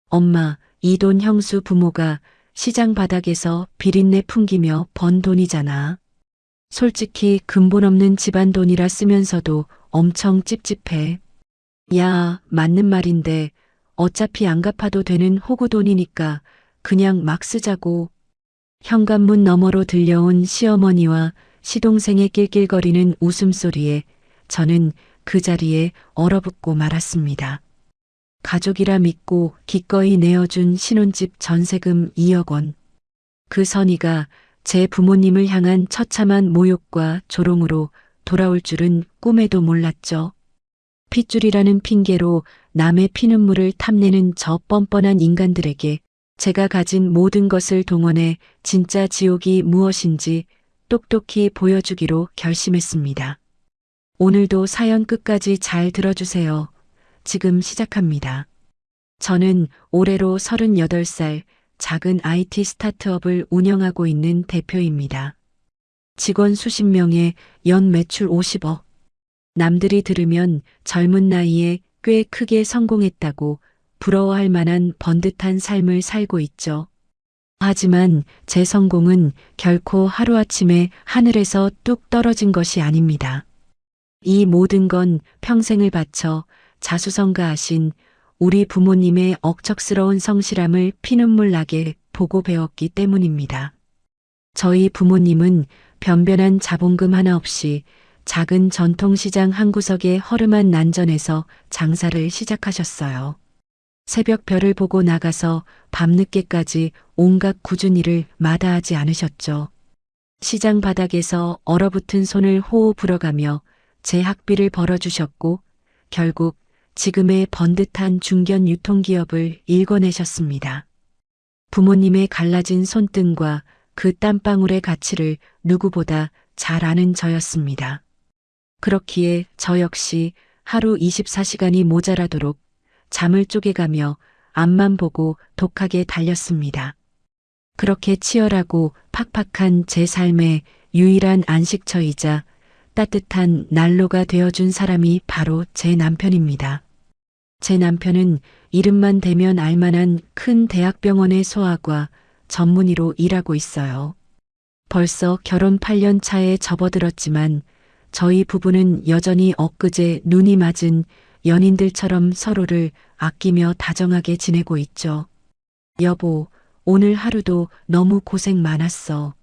엄마, 이돈 형수 부모가 시장 바닥에서 비린내 풍기며 번 돈이잖아. 솔직히 근본 없는 집안 돈이라 쓰면서도 엄청 찝찝해. 야, 맞는 말인데 어차피 안 갚아도 되는 호구 돈이니까 그냥 막 쓰자고. 현관문 너머로 들려온 시어머니와 시동생의 낄낄거리는 웃음소리에 저는 그 자리에 얼어붙고 말았습니다. 가족이라 믿고 기꺼이 내어준 신혼집 전세금 2억 원. 그 선의가 제 부모님을 향한 처참한 모욕과 조롱으로 돌아올 줄은 꿈에도 몰랐죠. 핏줄이라는 핑계로 남의 피눈물을 탐내는 저 뻔뻔한 인간들에게 제가 가진 모든 것을 동원해 진짜 지옥이 무엇인지 똑똑히 보여주기로 결심했습니다. 오늘도 사연 끝까지 잘 들어주세요. 지금 시작합니다. 저는 올해로 38살 작은 IT 스타트업을 운영하고 있는 대표입니다. 직원 수십 명에 연 매출 50억. 남들이 들으면 젊은 나이에 꽤 크게 성공했다고 부러워할 만한 번듯한 삶을 살고 있죠. 하지만 제 성공은 결코 하루아침에 하늘에서 뚝 떨어진 것이 아닙니다. 이 모든 건 평생을 바쳐 자수성가하신 우리 부모님의 억척스러운 성실함을 피눈물 나게 보고 배웠기 때문입니다. 저희 부모님은 변변한 자본금 하나 없이 작은 전통시장 한 구석의 허름한 난전에서 장사를 시작하셨어요. 새벽별을 보고 나가서 밤늦게까지 온갖 굳은 일을 마다하지 않으셨죠. 시장 바닥에서 얼어붙은 손을 호호 불어가며 제 학비를 벌어주셨고 결국 지금의 번듯한 중견 유통기업을 일궈내셨습니다. 부모님의 갈라진 손등과 그 땀방울의 가치를 누구보다 잘 아는 저였습니다. 그렇기에 저 역시 하루 24시간이 모자라도록 잠을 쪼개가며 앞만 보고 독하게 달렸습니다. 그렇게 치열하고 팍팍한 제 삶의 유일한 안식처이자 따뜻한 난로가 되어준 사람이 바로 제 남편입니다. 제 남편은 이름만 대면 알만한 큰 대학병원의 소아과 전문의로 일하고 있어요. 벌써 결혼 8년 차에 접어들었지만 저희 부부는 여전히 엊그제 눈이 맞은 연인들처럼 서로를 아끼며 다정하게 지내고 있죠. 여보, 오늘 하루도 너무 고생 많았어.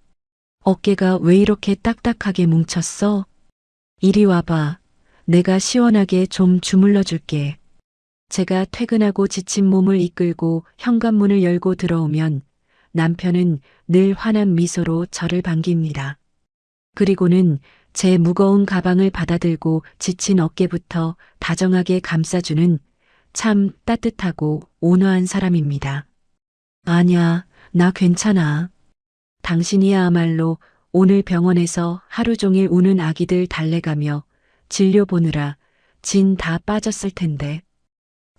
어깨가 왜 이렇게 딱딱하게 뭉쳤어? 이리 와봐. 내가 시원하게 좀 주물러 줄게. 제가 퇴근하고 지친 몸을 이끌고 현관문을 열고 들어오면 남편은 늘 환한 미소로 저를 반깁니다. 그리고는 제 무거운 가방을 받아들고 지친 어깨부터 다정하게 감싸주는 참 따뜻하고 온화한 사람입니다. 아냐, 나 괜찮아. 당신이야말로 오늘 병원에서 하루 종일 우는 아기들 달래가며 진료 보느라 진 다 빠졌을 텐데.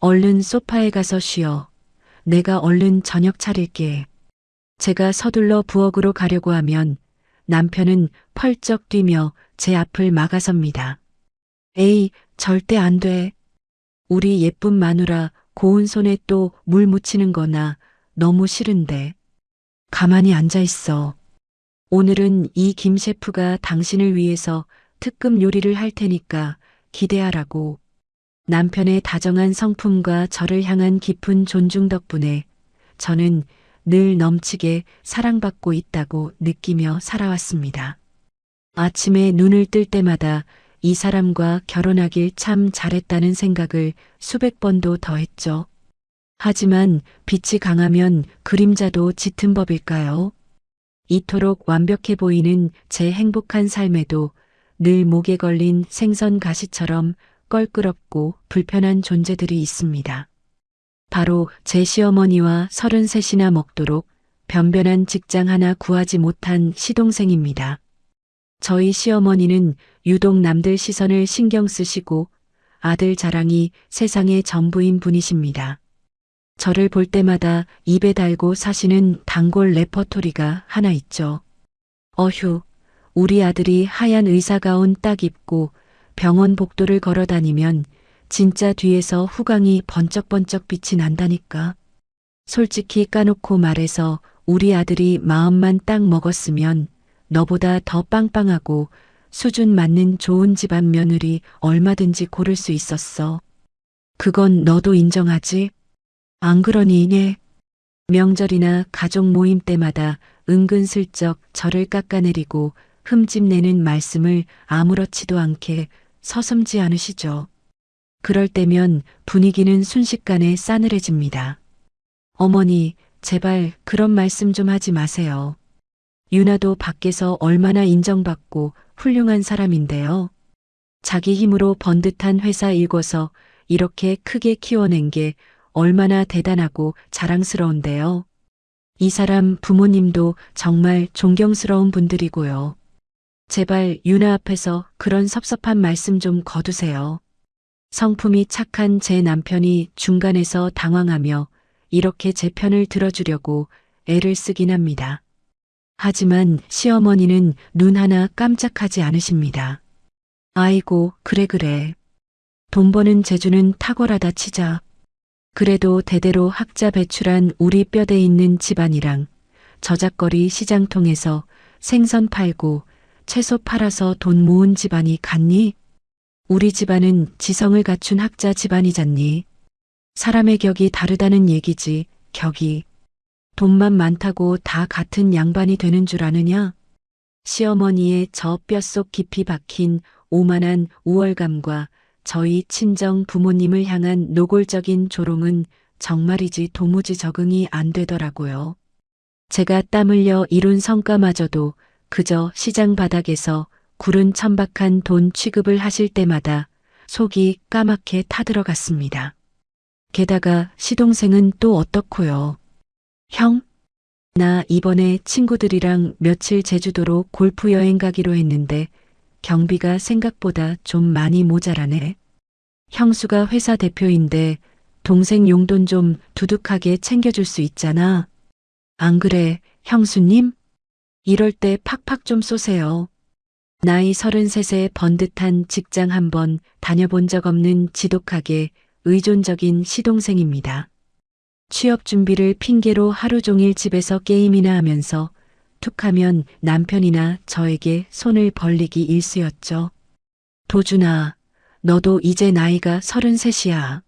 얼른 소파에 가서 쉬어. 내가 얼른 저녁 차릴게. 제가 서둘러 부엌으로 가려고 하면 남편은 펄쩍 뛰며 제 앞을 막아섭니다. 에이, 절대 안 돼. 우리 예쁜 마누라 고운 손에 또 물 묻히는 거나 너무 싫은데. 가만히 앉아 있어. 오늘은 이 김 셰프가 당신을 위해서 특급 요리를 할 테니까 기대하라고. 남편의 다정한 성품과 저를 향한 깊은 존중 덕분에 저는 늘 넘치게 사랑받고 있다고 느끼며 살아왔습니다. 아침에 눈을 뜰 때마다 이 사람과 결혼하길 참 잘했다는 생각을 수백 번도 더 했죠. 하지만 빛이 강하면 그림자도 짙은 법일까요? 이토록 완벽해 보이는 제 행복한 삶에도 늘 목에 걸린 생선 가시처럼 껄끄럽고 불편한 존재들이 있습니다. 바로 제 시어머니와 33이나 먹도록 변변한 직장 하나 구하지 못한 시동생입니다. 저희 시어머니는 유독 남들 시선을 신경 쓰시고 아들 자랑이 세상의 전부인 분이십니다. 저를 볼 때마다 입에 달고 사시는 단골 레퍼토리가 하나 있죠. 어휴, 우리 아들이 하얀 의사가운 딱 입고 병원 복도를 걸어 다니면 진짜 뒤에서 후광이 번쩍번쩍 빛이 난다니까. 솔직히 까놓고 말해서 우리 아들이 마음만 딱 먹었으면 너보다 더 빵빵하고 수준 맞는 좋은 집안 며느리 얼마든지 고를 수 있었어. 그건 너도 인정하지? 안 그러니, 네. 명절이나 가족 모임 때마다 은근슬쩍 저를 깎아내리고 흠집내는 말씀을 아무렇지도 않게 서슴지 않으시죠. 그럴 때면 분위기는 순식간에 싸늘해집니다. 어머니, 제발 그런 말씀 좀 하지 마세요. 유나도 밖에서 얼마나 인정받고 훌륭한 사람인데요. 자기 힘으로 번듯한 회사 일궈서 이렇게 크게 키워낸 게 얼마나 대단하고 자랑스러운데요. 이 사람 부모님도 정말 존경스러운 분들이고요. 제발 유나 앞에서 그런 섭섭한 말씀 좀 거두세요. 성품이 착한 제 남편이 중간에서 당황하며 이렇게 제 편을 들어주려고 애를 쓰긴 합니다. 하지만 시어머니는 눈 하나 깜짝하지 않으십니다. 아이고, 그래. 돈 버는 재주는 탁월하다 치자. 그래도 대대로 학자 배출한 우리 뼈대 있는 집안이랑 저작거리 시장 통해서 생선 팔고 채소 팔아서 돈 모은 집안이 같니? 우리 집안은 지성을 갖춘 학자 집안이잖니. 사람의 격이 다르다는 얘기지, 격이. 돈만 많다고 다 같은 양반이 되는 줄 아느냐? 시어머니의 저 뼛속 깊이 박힌 오만한 우월감과 저희 친정 부모님을 향한 노골적인 조롱은 정말이지 도무지 적응이 안 되더라고요. 제가 땀 흘려 이룬 성과마저도 그저 시장 바닥에서 구른 천박한 돈 취급을 하실 때마다 속이 까맣게 타들어갔습니다. 게다가 시동생은 또 어떻고요? 형? 나 이번에 친구들이랑 며칠 제주도로 골프 여행 가기로 했는데 경비가 생각보다 좀 많이 모자라네. 형수가 회사 대표인데 동생 용돈 좀 두둑하게 챙겨줄 수 있잖아. 안 그래, 형수님? 이럴 때 팍팍 좀 쏘세요. 나이 33에 번듯한 직장 한번 다녀본 적 없는 지독하게 의존적인 시동생입니다. 취업 준비를 핑계로 하루 종일 집에서 게임이나 하면서 툭하면 남편이나 저에게 손을 벌리기 일쑤였죠. 도준아, 너도 이제 나이가 33이야.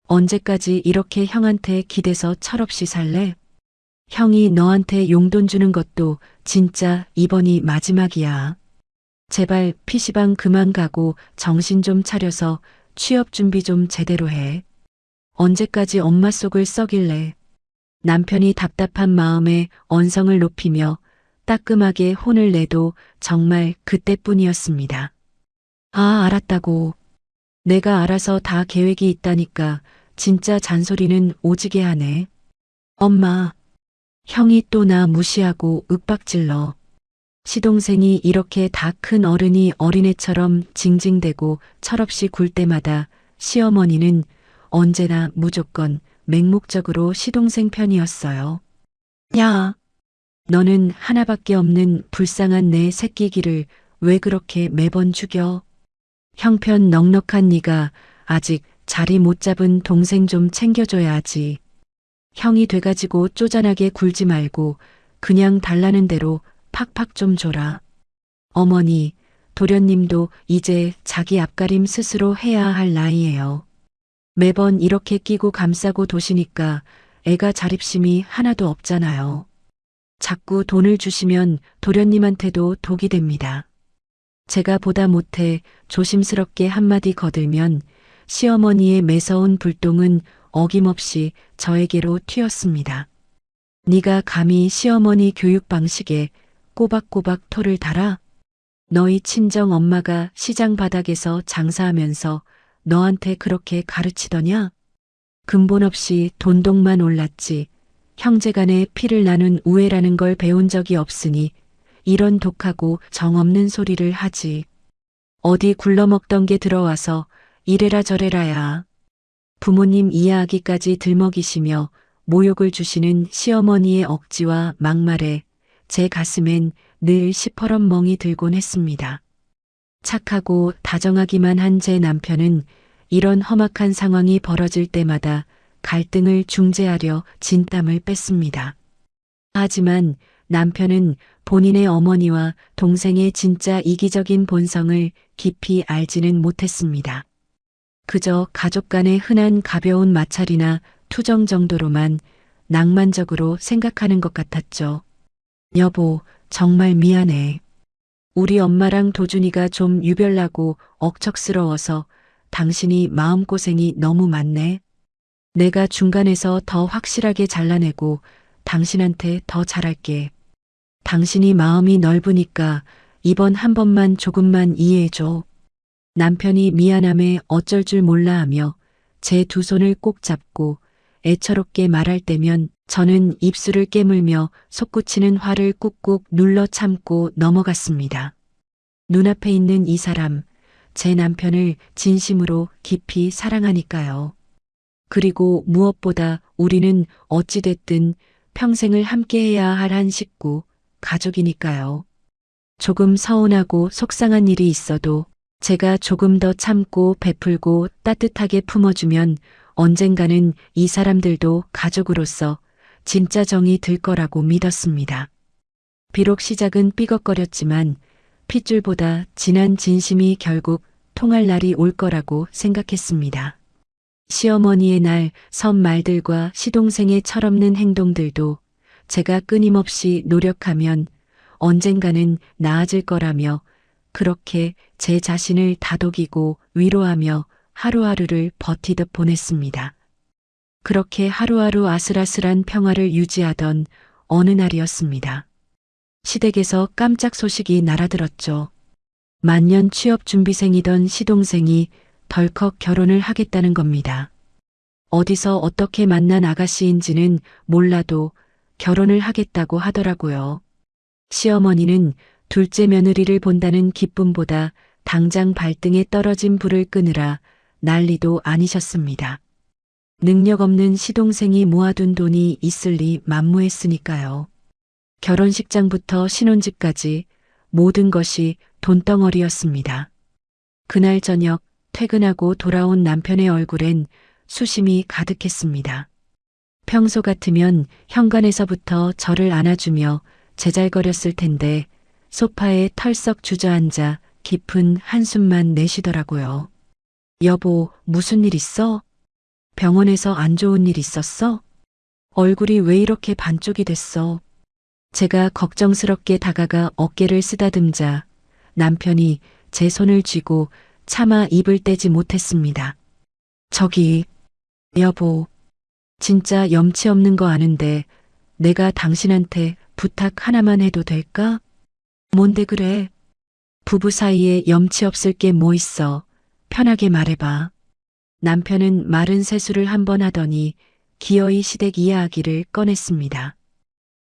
언제까지 이렇게 형한테 기대서 철없이 살래? 형이 너한테 용돈 주는 것도 진짜 이번이 마지막이야. 제발 PC방 그만 가고 정신 좀 차려서 취업 준비 좀 제대로 해. 언제까지 엄마 속을 썩일래? 남편이 답답한 마음에 언성을 높이며 따끔하게 혼을 내도 정말 그때뿐이었습니다. 아, 알았다고. 내가 알아서 다 계획이 있다니까 진짜 잔소리는 오지게 하네. 엄마, 형이 또 나 무시하고 윽박질러. 시동생이 이렇게 다 큰 어른이 어린애처럼 징징대고 철없이 굴 때마다 시어머니는 언제나 무조건 맹목적으로 시동생 편이었어요. 야, 너는 하나밖에 없는 불쌍한 내 새끼기를 왜 그렇게 매번 죽여? 형편 넉넉한 네가 아직 자리 못 잡은 동생 좀 챙겨줘야 하지. 형이 돼가지고 쪼잔하게 굴지 말고 그냥 달라는 대로 팍팍 좀 줘라. 어머니, 도련님도 이제 자기 앞가림 스스로 해야 할 나이예요. 매번 이렇게 끼고 감싸고 도시니까 애가 자립심이 하나도 없잖아요. 자꾸 돈을 주시면 도련님한테도 독이 됩니다. 제가 보다 못해 조심스럽게 한마디 거들면 시어머니의 매서운 불똥은 어김없이 저에게로 튀었습니다. 네가 감히 시어머니 교육 방식에 꼬박꼬박 토를 달아? 너희 친정 엄마가 시장 바닥에서 장사하면서 너한테 그렇게 가르치더냐? 근본 없이 돈독만 올랐지. 형제간에 피를 나눈 우애라는 걸 배운 적이 없으니 이런 독하고 정없는 소리를 하지. 어디 굴러먹던 게 들어와서 이래라 저래라야. 부모님 이해하기까지 들먹이시며 모욕을 주시는 시어머니의 억지와 막말에 제 가슴엔 늘 시퍼런 멍이 들곤 했습니다. 착하고 다정하기만 한 제 남편은 이런 험악한 상황이 벌어질 때마다 갈등을 중재하려 진땀을 뺐습니다. 하지만 남편은 본인의 어머니와 동생의 진짜 이기적인 본성을 깊이 알지는 못했습니다. 그저 가족 간의 흔한 가벼운 마찰이나 투정 정도로만 낭만적으로 생각하는 것 같았죠. 여보, 정말 미안해. 우리 엄마랑 도준이가 좀 유별나고 억척스러워서 당신이 마음고생이 너무 많네. 내가 중간에서 더 확실하게 잘라내고 당신한테 더 잘할게. 당신이 마음이 넓으니까 이번 한 번만 조금만 이해해줘. 남편이 미안함에 어쩔 줄 몰라 하며 제 두 손을 꼭 잡고 애처롭게 말할 때면 저는 입술을 깨물며 솟구치는 화를 꾹꾹 눌러 참고 넘어갔습니다. 눈앞에 있는 이 사람, 제 남편을 진심으로 깊이 사랑하니까요. 그리고 무엇보다 우리는 어찌됐든 평생을 함께해야 할 한 식구, 가족이니까요. 조금 서운하고 속상한 일이 있어도 제가 조금 더 참고 베풀고 따뜻하게 품어주면 언젠가는 이 사람들도 가족으로서 진짜 정이 들 거라고 믿었습니다. 비록 시작은 삐걱거렸지만 핏줄보다 진한 진심이 결국 통할 날이 올 거라고 생각했습니다. 시어머니의 날 선말들과 시동생의 철없는 행동들도 제가 끊임없이 노력하면 언젠가는 나아질 거라며 그렇게 제 자신을 다독이고 위로하며 하루하루를 버티듯 보냈습니다. 그렇게 하루하루 아슬아슬한 평화를 유지하던 어느 날이었습니다. 시댁에서 깜짝 소식이 날아들었죠. 만년 취업준비생이던 시동생이 덜컥 결혼을 하겠다는 겁니다. 어디서 어떻게 만난 아가씨인지는 몰라도 결혼을 하겠다고 하더라고요. 시어머니는 둘째 며느리를 본다는 기쁨보다 당장 발등에 떨어진 불을 끄느라 난리도 아니셨습니다. 능력 없는 시동생이 모아둔 돈이 있을 리 만무했으니까요. 결혼식장부터 신혼집까지 모든 것이 돈덩어리였습니다. 그날 저녁 퇴근하고 돌아온 남편의 얼굴엔 수심이 가득했습니다. 평소 같으면 현관에서부터 저를 안아주며 제잘거렸을 텐데 소파에 털썩 주저앉아 깊은 한숨만 내쉬더라고요. 여보, 무슨 일 있어? 병원에서 안 좋은 일 있었어? 얼굴이 왜 이렇게 반쪽이 됐어? 제가 걱정스럽게 다가가 어깨를 쓰다듬자 남편이 제 손을 쥐고 차마 입을 떼지 못했습니다. 저기, 여보, 진짜 염치 없는 거 아는데 내가 당신한테 부탁 하나만 해도 될까? 뭔데 그래? 부부 사이에 염치 없을 게 뭐 있어. 편하게 말해봐. 남편은 마른 세수를 한 번 하더니 기어이 시댁 이야기를 꺼냈습니다.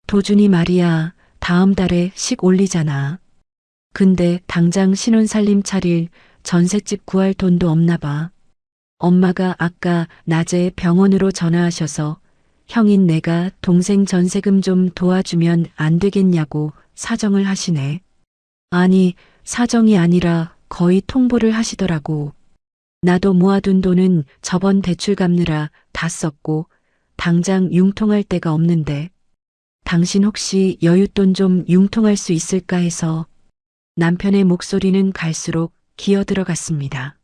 도준이 말이야, 다음 달에 식 올리잖아. 근데 당장 신혼살림 차릴 전셋집 구할 돈도 없나 봐. 엄마가 아까 낮에 병원으로 전화하셔서 형인 내가 동생 전세금 좀 도와주면 안 되겠냐고 사정을 하시네. 아니, 사정이 아니라 거의 통보를 하시더라고. 나도 모아둔 돈은 저번 대출 갚느라 다 썼고 당장 융통할 데가 없는데 당신 혹시 여윳돈 좀 융통할 수 있을까 해서. 남편의 목소리는 갈수록 기어들어갔습니다.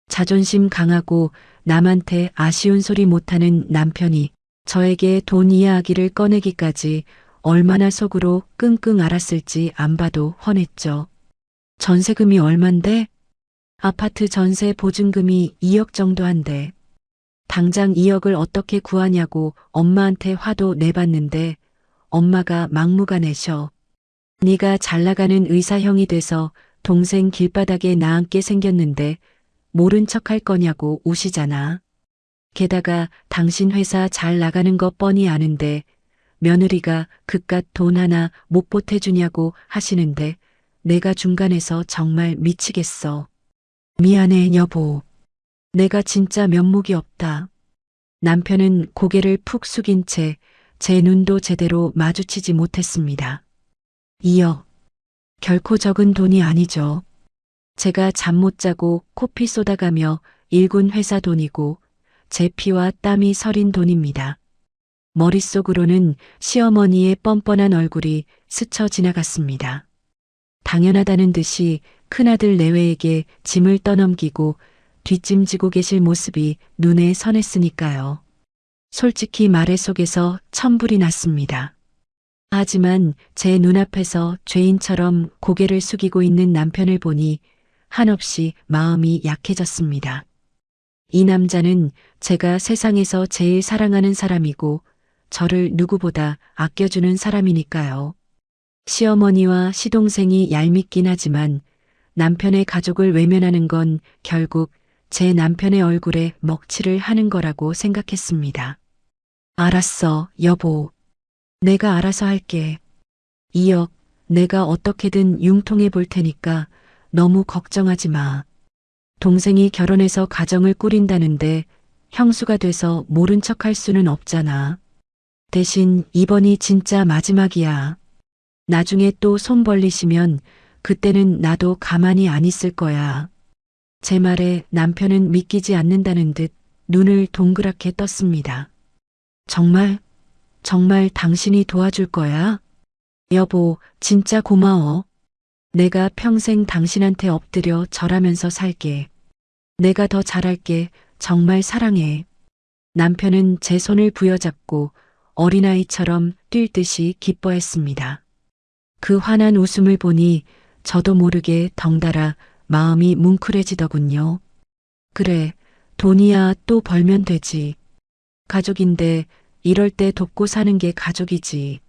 자존심 강하고 남한테 아쉬운 소리 못하는 남편이 저에게 돈 이야기를 꺼내기까지 얼마나 속으로 끙끙 앓았을지 안 봐도 훤했죠. 전세금이 얼만데? 아파트 전세 보증금이 2억 정도 한대. 당장 2억을 어떻게 구하냐고 엄마한테 화도 내봤는데 엄마가 막무가내셔. 네가 잘나가는 의사형이 돼서 동생 길바닥에 나앉게 생겼는데 모른 척할 거냐고 우시잖아. 게다가 당신 회사 잘 나가는 거 뻔히 아는데 며느리가 그깟 돈 하나 못 보태주냐고 하시는데 내가 중간에서 정말 미치겠어. 미안해 여보. 내가 진짜 면목이 없다. 남편은 고개를 푹 숙인 채 제 눈도 제대로 마주치지 못했습니다. 2억. 결코 적은 돈이 아니죠. 제가 잠 못 자고 코피 쏟아가며 일군 회사 돈이고 제 피와 땀이 서린 돈입니다. 머릿속으로는 시어머니의 뻔뻔한 얼굴이 스쳐 지나갔습니다. 당연하다는 듯이 큰아들 내외에게 짐을 떠넘기고 뒷짐지고 계실 모습이 눈에 선했으니까요. 솔직히 말해 속에서 천불이 났습니다. 하지만 제 눈앞에서 죄인처럼 고개를 숙이고 있는 남편을 보니 한없이 마음이 약해졌습니다. 이 남자는 제가 세상에서 제일 사랑하는 사람이고 저를 누구보다 아껴주는 사람이니까요. 시어머니와 시동생이 얄밉긴 하지만 남편의 가족을 외면하는 건 결국 제 남편의 얼굴에 먹칠을 하는 거라고 생각했습니다. 알았어, 여보. 내가 알아서 할게. 2억, 내가 어떻게든 융통해 볼 테니까 너무 걱정하지 마. 동생이 결혼해서 가정을 꾸린다는데 형수가 돼서 모른 척 할 수는 없잖아. 대신 이번이 진짜 마지막이야. 나중에 또 손 벌리시면 그때는 나도 가만히 안 있을 거야. 제 말에 남편은 믿기지 않는다는 듯 눈을 동그랗게 떴습니다. 정말 당신이 도와줄 거야? 여보, 진짜 고마워. 내가 평생 당신한테 엎드려 절하면서 살게. 내가 더 잘할게. 정말 사랑해. 남편은 제 손을 부여잡고 어린아이처럼 뛸 듯이 기뻐했습니다. 그 환한 웃음을 보니 저도 모르게 덩달아 마음이 뭉클해지더군요. 그래, 돈이야 또 벌면 되지. 가족인데 이럴 때 돕고 사는 게 가족이지.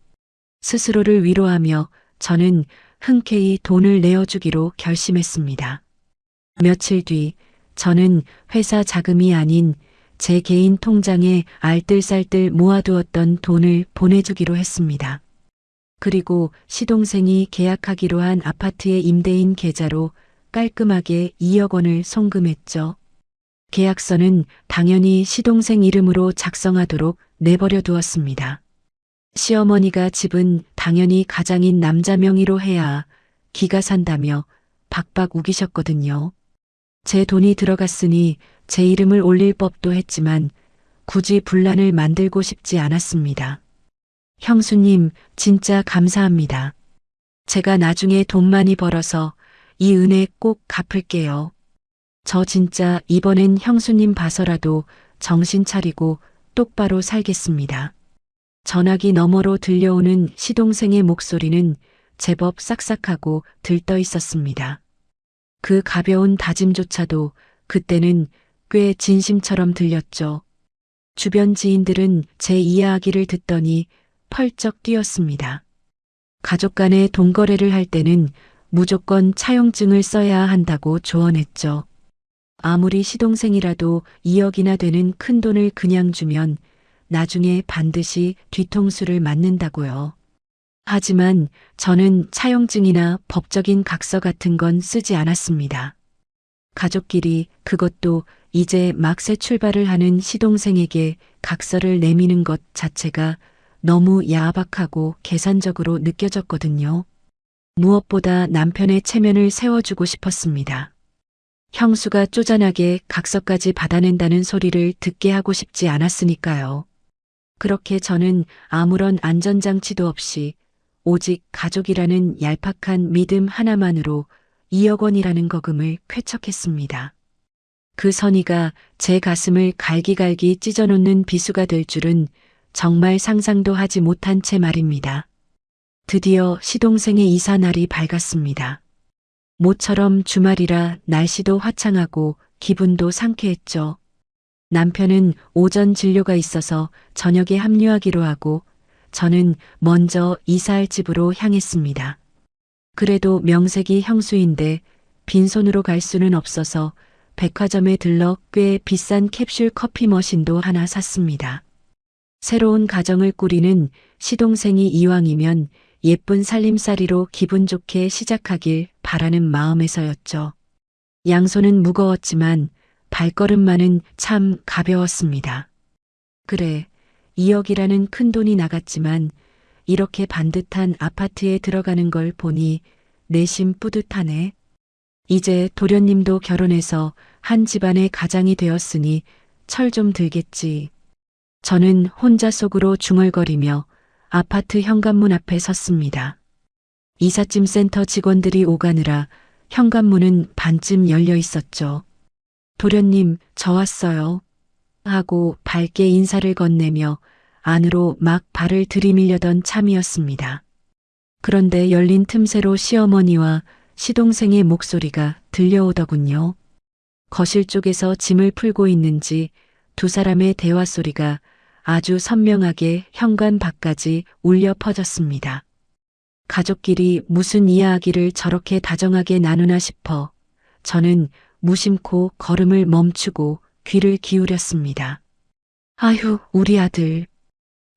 스스로를 위로하며 저는 흔쾌히 돈을 내어주기로 결심했습니다. 며칠 뒤 저는 회사 자금이 아닌 제 개인 통장에 알뜰살뜰 모아두었던 돈을 보내주기로 했습니다. 그리고 시동생이 계약하기로 한 아파트의 임대인 계좌로 깔끔하게 2억 원을 송금했죠. 계약서는 당연히 시동생 이름으로 작성하도록 내버려 두었습니다. 시어머니가 집은 당연히 가장인 남자 명의로 해야 기가 산다며 박박 우기셨거든요. 제 돈이 들어갔으니 제 이름을 올릴 법도 했지만 굳이 분란을 만들고 싶지 않았습니다. 형수님, 진짜 감사합니다. 제가 나중에 돈 많이 벌어서 이 은혜 꼭 갚을게요. 저 진짜 이번엔 형수님 봐서라도 정신 차리고 똑바로 살겠습니다. 전화기 너머로 들려오는 시동생의 목소리는 제법 싹싹하고 들떠 있었습니다. 그 가벼운 다짐조차도 그때는 꽤 진심처럼 들렸죠. 주변 지인들은 제 이야기를 듣더니 펄쩍 뛰었습니다. 가족 간의 돈거래를 할 때는 무조건 차용증을 써야 한다고 조언했죠. 아무리 시동생이라도 2억이나 되는 큰 돈을 그냥 주면 나중에 반드시 뒤통수를 맞는다고요. 하지만 저는 차용증이나 법적인 각서 같은 건 쓰지 않았습니다. 가족끼리, 그것도 이제 막 새 출발을 하는 시동생에게 각서를 내미는 것 자체가 너무 야박하고 계산적으로 느껴졌거든요. 무엇보다 남편의 체면을 세워주고 싶었습니다. 형수가 쪼잔하게 각서까지 받아낸다는 소리를 듣게 하고 싶지 않았으니까요. 그렇게 저는 아무런 안전장치도 없이 오직 가족이라는 얄팍한 믿음 하나만으로 2억 원이라는 거금을 쾌척했습니다. 그 선의가 제 가슴을 갈기갈기 찢어놓는 비수가 될 줄은 정말 상상도 하지 못한 채 말입니다. 드디어 시동생의 이사 날이 밝았습니다. 모처럼 주말이라 날씨도 화창하고 기분도 상쾌했죠. 남편은 오전 진료가 있어서 저녁에 합류하기로 하고 저는 먼저 이사할 집으로 향했습니다. 그래도 명색이 형수인데 빈손으로 갈 수는 없어서 백화점에 들러 꽤 비싼 캡슐 커피 머신도 하나 샀습니다. 새로운 가정을 꾸리는 시동생이 이왕이면 예쁜 살림살이로 기분 좋게 시작하길 바라는 마음에서였죠. 양손은 무거웠지만 발걸음만은 참 가벼웠습니다. 그래, 2억이라는 큰 돈이 나갔지만 이렇게 반듯한 아파트에 들어가는 걸 보니 내심 뿌듯하네. 이제 도련님도 결혼해서 한 집안의 가장이 되었으니 철 좀 들겠지. 저는 혼자 속으로 중얼거리며 아파트 현관문 앞에 섰습니다. 이삿짐 센터 직원들이 오가느라 현관문은 반쯤 열려 있었죠. 도련님, 저 왔어요. 하고 밝게 인사를 건네며 안으로 막 발을 들이밀려던 참이었습니다. 그런데 열린 틈새로 시어머니와 시동생의 목소리가 들려오더군요. 거실 쪽에서 짐을 풀고 있는지 두 사람의 대화 소리가 아주 선명하게 현관 밖까지 울려 퍼졌습니다. 가족끼리 무슨 이야기를 저렇게 다정하게 나누나 싶어 저는 무심코 걸음을 멈추고 귀를 기울였습니다. 아휴, 우리 아들.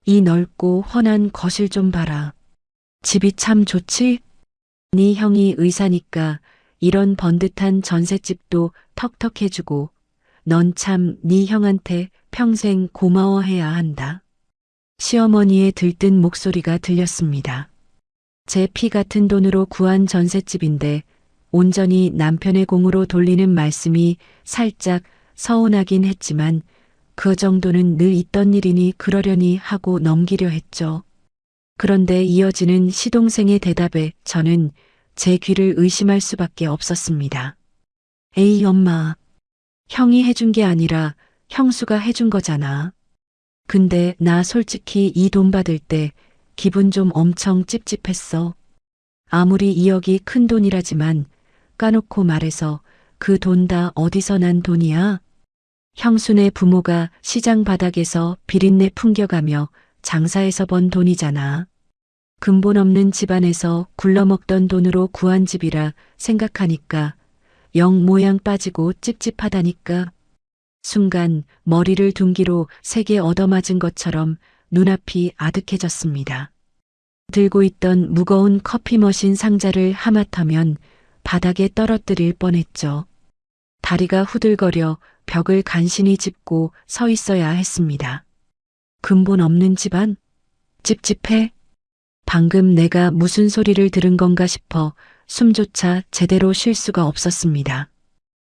이 넓고 훤한 거실 좀 봐라. 집이 참 좋지? 네 형이 의사니까 이런 번듯한 전셋집도 턱턱해주고 넌 참 네 형한테 평생 고마워해야 한다. 시어머니의 들뜬 목소리가 들렸습니다. 제 피 같은 돈으로 구한 전셋집인데 온전히 남편의 공으로 돌리는 말씀이 살짝 서운하긴 했지만 그 정도는 늘 있던 일이니 그러려니 하고 넘기려 했죠. 그런데 이어지는 시동생의 대답에 저는 제 귀를 의심할 수밖에 없었습니다. 에이 엄마, 형이 해준 게 아니라 형수가 해준 거잖아. 근데 나 솔직히 이 돈 받을 때 기분 좀 엄청 찝찝했어. 아무리 2억이 큰 돈이라지만 까놓고 말해서 그 돈 다 어디서 난 돈이야? 형수네 부모가 시장 바닥에서 비린내 풍겨가며 장사해서 번 돈이잖아. 근본 없는 집안에서 굴러먹던 돈으로 구한 집이라 생각하니까 영 모양 빠지고 찝찝하다니까. 순간 머리를 둔기로 세게 얻어맞은 것처럼 눈앞이 아득해졌습니다. 들고 있던 무거운 커피 머신 상자를 하마터면 바닥에 떨어뜨릴 뻔했죠. 다리가 후들거려 벽을 간신히 짚고 서 있어야 했습니다. 근본 없는 집안? 찝찝해? 방금 내가 무슨 소리를 들은 건가 싶어 숨조차 제대로 쉴 수가 없었습니다.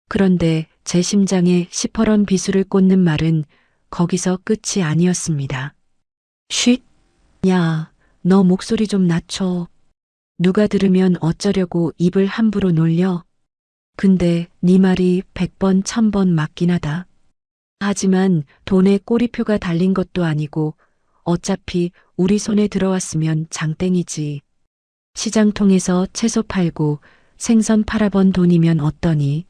그런데 제 심장에 시퍼런 비수를 꽂는 말은 거기서 끝이 아니었습니다. 쉿! 야, 너 목소리 좀 낮춰. 누가 들으면 어쩌려고 입을 함부로 놀려. 근데 네 말이 100번 1000번 맞긴 하다. 하지만 돈에 꼬리표가 달린 것도 아니고 어차피 우리 손에 들어왔으면 장땡이지. 시장 통해서 채소 팔고 생선 팔아번 돈이면 어떠니?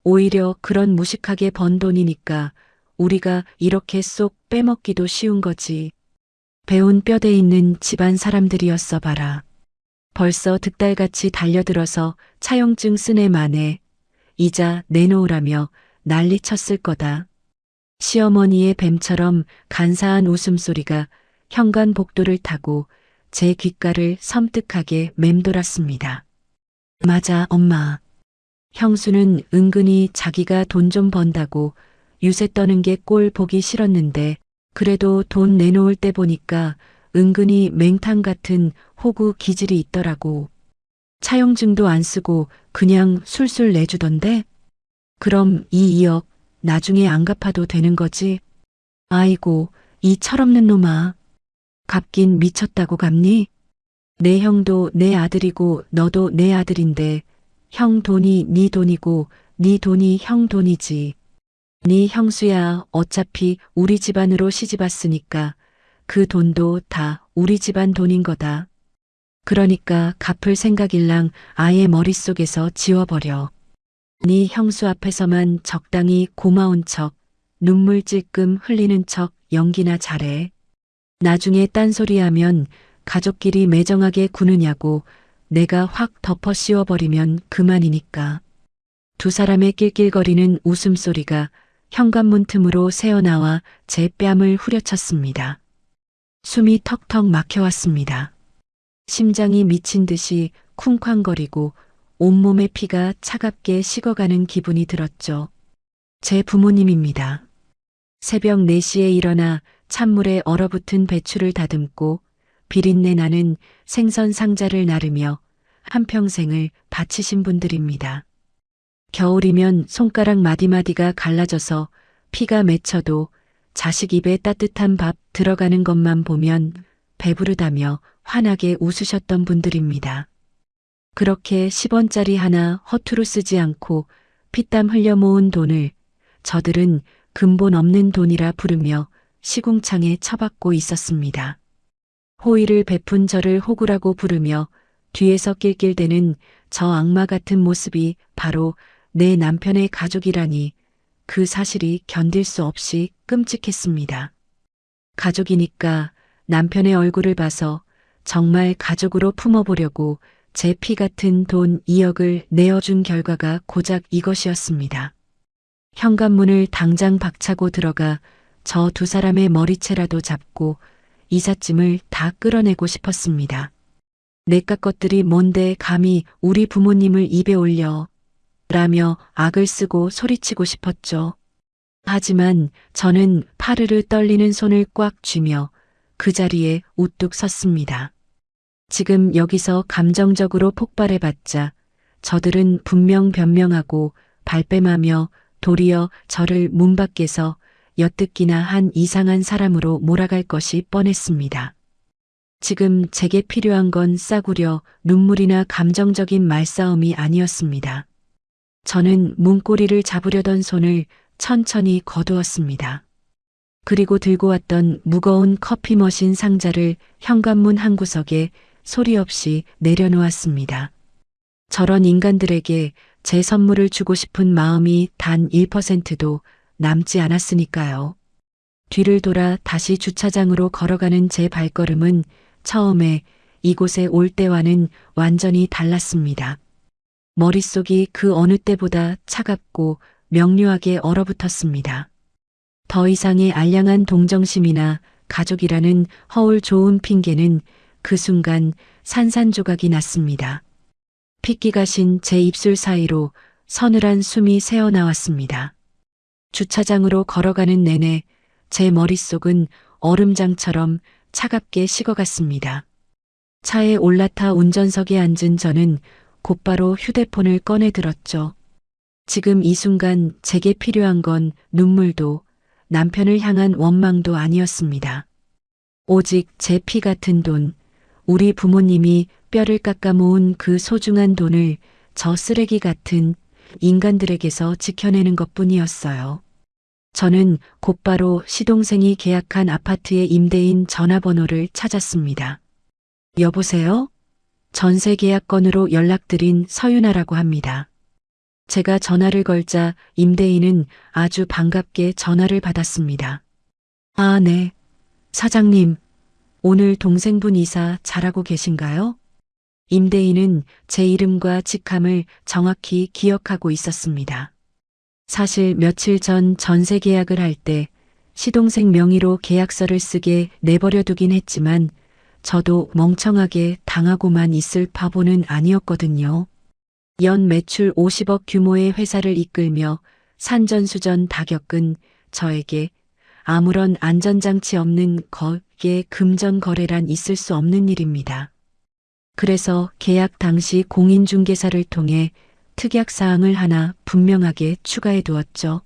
오히려 그런 무식하게 번 돈이니까 우리가 이렇게 쏙 빼먹기도 쉬운 거지. 배운 뼈대 있는 집안 사람들이었어 봐라. 벌써 득달같이 달려들어서 차용증 쓴 애 만에 이자 내놓으라며 난리쳤을 거다. 시어머니의 뱀처럼 간사한 웃음소리가 현관 복도를 타고 제 귓가를 섬뜩하게 맴돌았습니다. 맞아, 엄마. 형수는 은근히 자기가 돈 좀 번다고 유세 떠는 게 꼴 보기 싫었는데 그래도 돈 내놓을 때 보니까 은근히 맹탕 같은 호구 기질이 있더라고. 차용증도 안 쓰고 그냥 술술 내주던데? 그럼 이 2억 나중에 안 갚아도 되는 거지? 아이고, 이 철없는 놈아. 갚긴 미쳤다고 갚니? 내 형도 내 아들이고 너도 내 아들인데 형 돈이 네 돈이고 네 돈이 형 돈이지. 네 형수야 어차피 우리 집안으로 시집왔으니까 그 돈도 다 우리 집안 돈인 거다. 그러니까 갚을 생각일랑 아예 머릿속에서 지워버려. 네 형수 앞에서만 적당히 고마운 척, 눈물 찔끔 흘리는 척 연기나 잘해. 나중에 딴소리하면 가족끼리 매정하게 구느냐고 내가 확 덮어 씌워버리면 그만이니까. 두 사람의 낄낄거리는 웃음소리가 현관문 틈으로 새어나와 제 뺨을 후려쳤습니다. 숨이 턱턱 막혀왔습니다. 심장이 미친 듯이 쿵쾅거리고 온몸의 피가 차갑게 식어가는 기분이 들었죠. 제 부모님입니다. 새벽 4시에 일어나 찬물에 얼어붙은 배추를 다듬고 비린내 나는 생선 상자를 나르며 한평생을 바치신 분들입니다. 겨울이면 손가락 마디마디가 갈라져서 피가 맺혀도 자식 입에 따뜻한 밥 들어가는 것만 보면 배부르다며 환하게 웃으셨던 분들입니다. 그렇게 10원짜리 하나 허투루 쓰지 않고 피땀 흘려 모은 돈을 저들은 근본 없는 돈이라 부르며 시궁창에 처박고 있었습니다. 호의를 베푼 저를 호구라고 부르며 뒤에서 낄낄대는 저 악마 같은 모습이 바로 내 남편의 가족이라니 그 사실이 견딜 수 없이 끔찍했습니다. 가족이니까 남편의 얼굴을 봐서 정말 가족으로 품어보려고 제 피 같은 돈 2억을 내어준 결과가 고작 이것이었습니다. 현관문을 당장 박차고 들어가 저 두 사람의 머리채라도 잡고 이삿짐을 다 끌어내고 싶었습니다. 내깟 것들이 뭔데 감히 우리 부모님을 입에 올려 라며 악을 쓰고 소리치고 싶었죠. 하지만 저는 파르르 떨리는 손을 꽉 쥐며 그 자리에 우뚝 섰습니다. 지금 여기서 감정적으로 폭발해봤자 저들은 분명 변명하고 발뺌하며 도리어 저를 문 밖에서 엿듣기나 한 이상한 사람으로 몰아갈 것이 뻔했습니다. 지금 제게 필요한 건 싸구려 눈물이나 감정적인 말싸움이 아니었습니다. 저는 문고리를 잡으려던 손을 천천히 거두었습니다. 그리고 들고 왔던 무거운 커피 머신 상자를 현관문 한 구석에 소리 없이 내려놓았습니다. 저런 인간들에게 제 선물을 주고 싶은 마음이 단 1%도 남지 않았으니까요. 뒤를 돌아 다시 주차장으로 걸어가는 제 발걸음은 처음에 이곳에 올 때와는 완전히 달랐습니다. 머릿속이 그 어느 때보다 차갑고 명료하게 얼어붙었습니다. 더 이상의 알량한 동정심이나 가족이라는 허울 좋은 핑계는 그 순간 산산조각이 났습니다. 핏기가 신 제 입술 사이로 서늘한 숨이 새어나왔습니다. 주차장으로 걸어가는 내내 제 머릿속은 얼음장처럼 차갑게 식어갔습니다. 차에 올라타 운전석에 앉은 저는 곧바로 휴대폰을 꺼내 들었죠. 지금 이 순간 제게 필요한 건 눈물도 남편을 향한 원망도 아니었습니다. 오직 제 피 같은 돈, 우리 부모님이 뼈를 깎아 모은 그 소중한 돈을 저 쓰레기 같은 인간들에게서 지켜내는 것뿐이었어요. 저는 곧바로 시동생이 계약한 아파트의 임대인 전화번호를 찾았습니다. 여보세요? 전세 계약건으로 연락드린 서윤아라고 합니다. 제가 전화를 걸자 임대인은 아주 반갑게 전화를 받았습니다. 아, 네. 사장님, 오늘 동생분 이사 잘하고 계신가요? 임대인은 제 이름과 직함을 정확히 기억하고 있었습니다. 사실 며칠 전 전세 계약을 할 때 시동생 명의로 계약서를 쓰게 내버려 두긴 했지만 저도 멍청하게 당하고만 있을 바보는 아니었거든요. 연 매출 50억 규모의 회사를 이끌며 산전수전 다 겪은 저에게 아무런 안전장치 없는 거기에 금전 거래란 있을 수 없는 일입니다. 그래서 계약 당시 공인중개사를 통해 특약사항을 하나 분명하게 추가해 두었죠.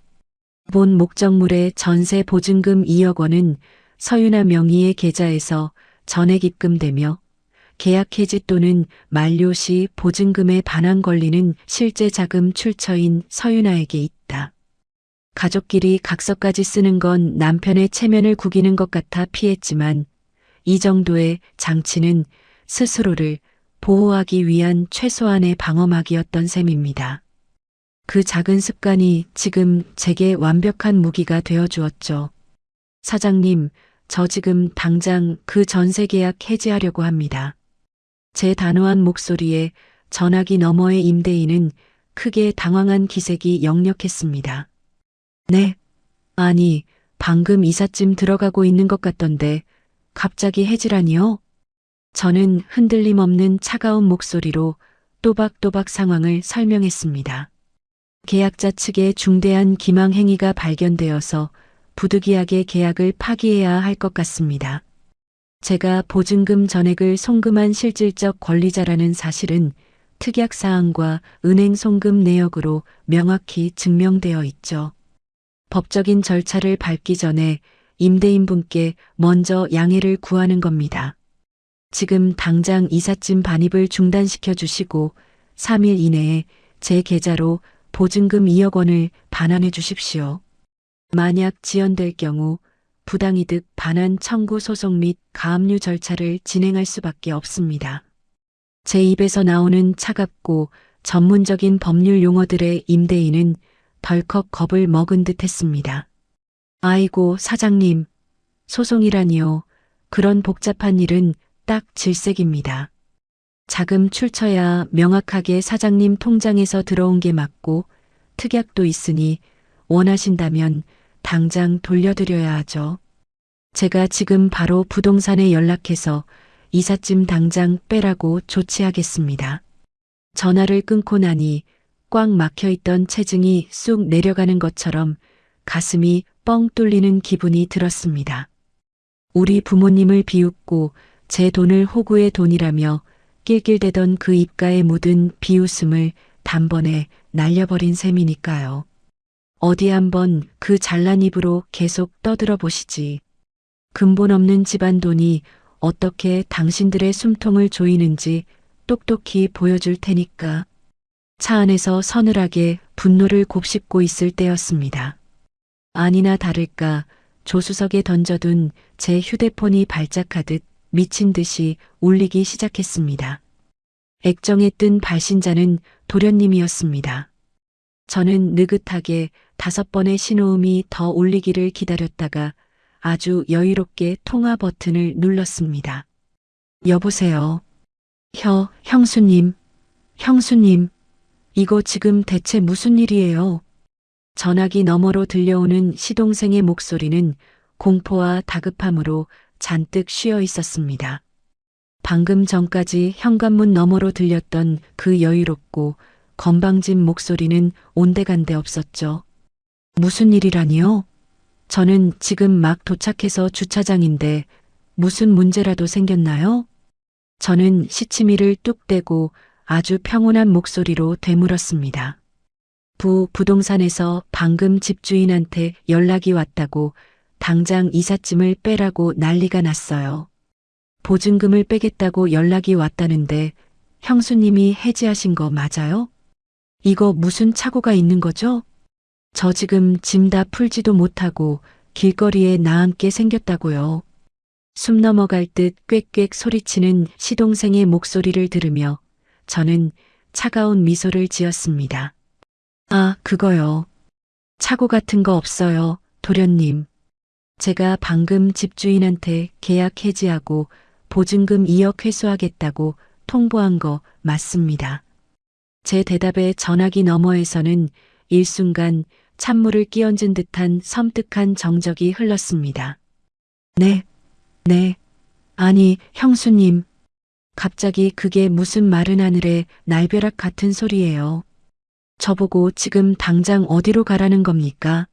본 목적물의 전세 보증금 2억 원은 서윤아 명의의 계좌에서 전액 입금되며 계약 해지 또는 만료 시 보증금의 반환 권리는 실제 자금 출처인 서윤아에게 있다. 가족끼리 각서까지 쓰는 건 남편의 체면을 구기는 것 같아 피했지만 이 정도의 장치는 스스로를 보호하기 위한 최소한의 방어막이었던 셈입니다. 그 작은 습관이 지금 제게 완벽한 무기가 되어 주었죠. 사장님, 저 지금 당장 그 전세 계약 해지하려고 합니다. 제 단호한 목소리에 전화기 너머의 임대인은 크게 당황한 기색이 역력했습니다. 네? 아니, 방금 이삿짐 들어가고 있는 것 같던데 갑자기 해지라니요? 저는 흔들림 없는 차가운 목소리로 또박또박 상황을 설명했습니다. 계약자 측의 중대한 기망 행위가 발견되어서 부득이하게 계약을 파기해야 할 것 같습니다. 제가 보증금 전액을 송금한 실질적 권리자라는 사실은 특약사항과 은행 송금 내역으로 명확히 증명되어 있죠. 법적인 절차를 밟기 전에 임대인분께 먼저 양해를 구하는 겁니다. 지금 당장 이삿짐 반입을 중단시켜 주시고 3일 이내에 제 계좌로 보증금 2억 원을 반환해 주십시오. 만약 지연될 경우 부당이득 반환 청구 소송 및 가압류 절차를 진행할 수밖에 없습니다. 제 입에서 나오는 차갑고 전문적인 법률 용어들의 임대인은 덜컥 겁을 먹은 듯 했습니다. 아이고, 사장님, 소송이라니요. 그런 복잡한 일은 딱 질색입니다. 자금 출처야 명확하게 사장님 통장에서 들어온 게 맞고 특약도 있으니 원하신다면 당장 돌려드려야 하죠. 제가 지금 바로 부동산에 연락해서 이삿짐 당장 빼라고 조치하겠습니다. 전화를 끊고 나니 꽉 막혀 있던 체증이 쑥 내려가는 것처럼 가슴이 뻥 뚫리는 기분이 들었습니다. 우리 부모님을 비웃고 제 돈을 호구의 돈이라며 낄낄대던 그 입가에 묻은 비웃음을 단번에 날려버린 셈이니까요. 어디 한번 그 잘난 입으로 계속 떠들어 보시지. 근본 없는 집안 돈이 어떻게 당신들의 숨통을 조이는지 똑똑히 보여줄 테니까. 차 안에서 서늘하게 분노를 곱씹고 있을 때였습니다. 아니나 다를까 조수석에 던져둔 제 휴대폰이 발작하듯 미친 듯이 울리기 시작했습니다. 액정에 뜬 발신자는 도련님이었습니다. 저는 느긋하게 5번의 신호음이 더 울리기를 기다렸다가 아주 여유롭게 통화 버튼을 눌렀습니다. 여보세요. 형수님, 이거 지금 대체 무슨 일이에요? 전화기 너머로 들려오는 시동생의 목소리는 공포와 다급함으로 잔뜩 쉬어 있었습니다. 방금 전까지 현관문 너머로 들렸던 그 여유롭고 건방진 목소리는 온데간데 없었죠. 무슨 일이라니요? 저는 지금 막 도착해서 주차장인데 무슨 문제라도 생겼나요? 저는 시치미를 뚝 떼고 아주 평온한 목소리로 되물었습니다. 부동산에서 방금 집주인한테 연락이 왔다고 당장 이삿짐을 빼라고 난리가 났어요. 보증금을 빼겠다고 연락이 왔다는데 형수님이 해지하신 거 맞아요? 이거 무슨 착오가 있는 거죠? 저 지금 짐 다 풀지도 못하고 길거리에 나앉게 생겼다고요. 숨 넘어갈 듯 꽥꽥 소리치는 시동생의 목소리를 들으며 저는 차가운 미소를 지었습니다. 아, 그거요. 착오 같은 거 없어요, 도련님. 제가 방금 집주인한테 계약 해지하고 보증금 2억 회수하겠다고 통보한 거 맞습니다. 제 대답에 전화기 너머에서는 일순간 찬물을 끼얹은 듯한 섬뜩한 정적이 흘렀습니다. 네. 아니, 형수님. 갑자기 그게 무슨 마른 하늘의 날벼락 같은 소리예요. 저보고 지금 당장 어디로 가라는 겁니까?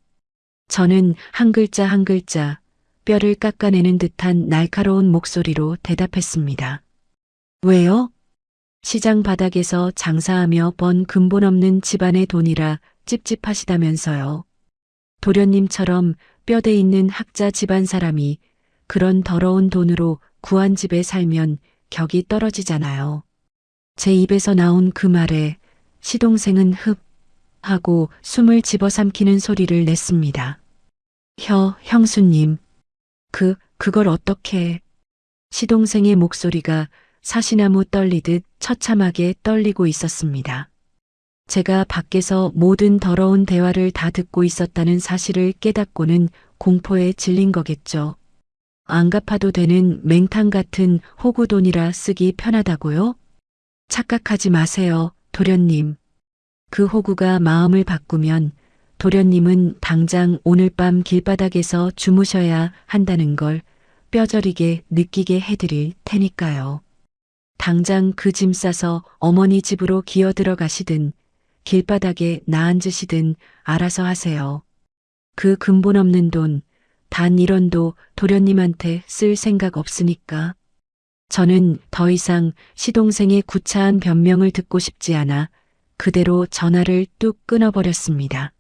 저는 한 글자 한 글자 뼈를 깎아내는 듯한 날카로운 목소리로 대답했습니다. 왜요? 시장 바닥에서 장사하며 번 근본 없는 집안의 돈이라 찝찝하시다면서요. 도련님처럼 뼈대 있는 학자 집안 사람이 그런 더러운 돈으로 구한 집에 살면 격이 떨어지잖아요. 제 입에서 나온 그 말에 시동생은 흡 하고 숨을 집어삼키는 소리를 냈습니다. 형수님, 그걸 어떻게... 시동생의 목소리가 사시나무 떨리듯 처참하게 떨리고 있었습니다. 제가 밖에서 모든 더러운 대화를 다 듣고 있었다는 사실을 깨닫고는 공포에 질린 거겠죠. 안 갚아도 되는 맹탕 같은 호구돈이라 쓰기 편하다고요? 착각하지 마세요, 도련님. 그 호구가 마음을 바꾸면 도련님은 당장 오늘 밤 길바닥에서 주무셔야 한다는 걸 뼈저리게 느끼게 해드릴 테니까요. 당장 그 짐 싸서 어머니 집으로 기어 들어가시든 길바닥에 나앉으시든 알아서 하세요. 그 근본 없는 돈, 단 1원도 도련님한테 쓸 생각 없으니까. 저는 더 이상 시동생의 구차한 변명을 듣고 싶지 않아 그대로 전화를 뚝 끊어버렸습니다.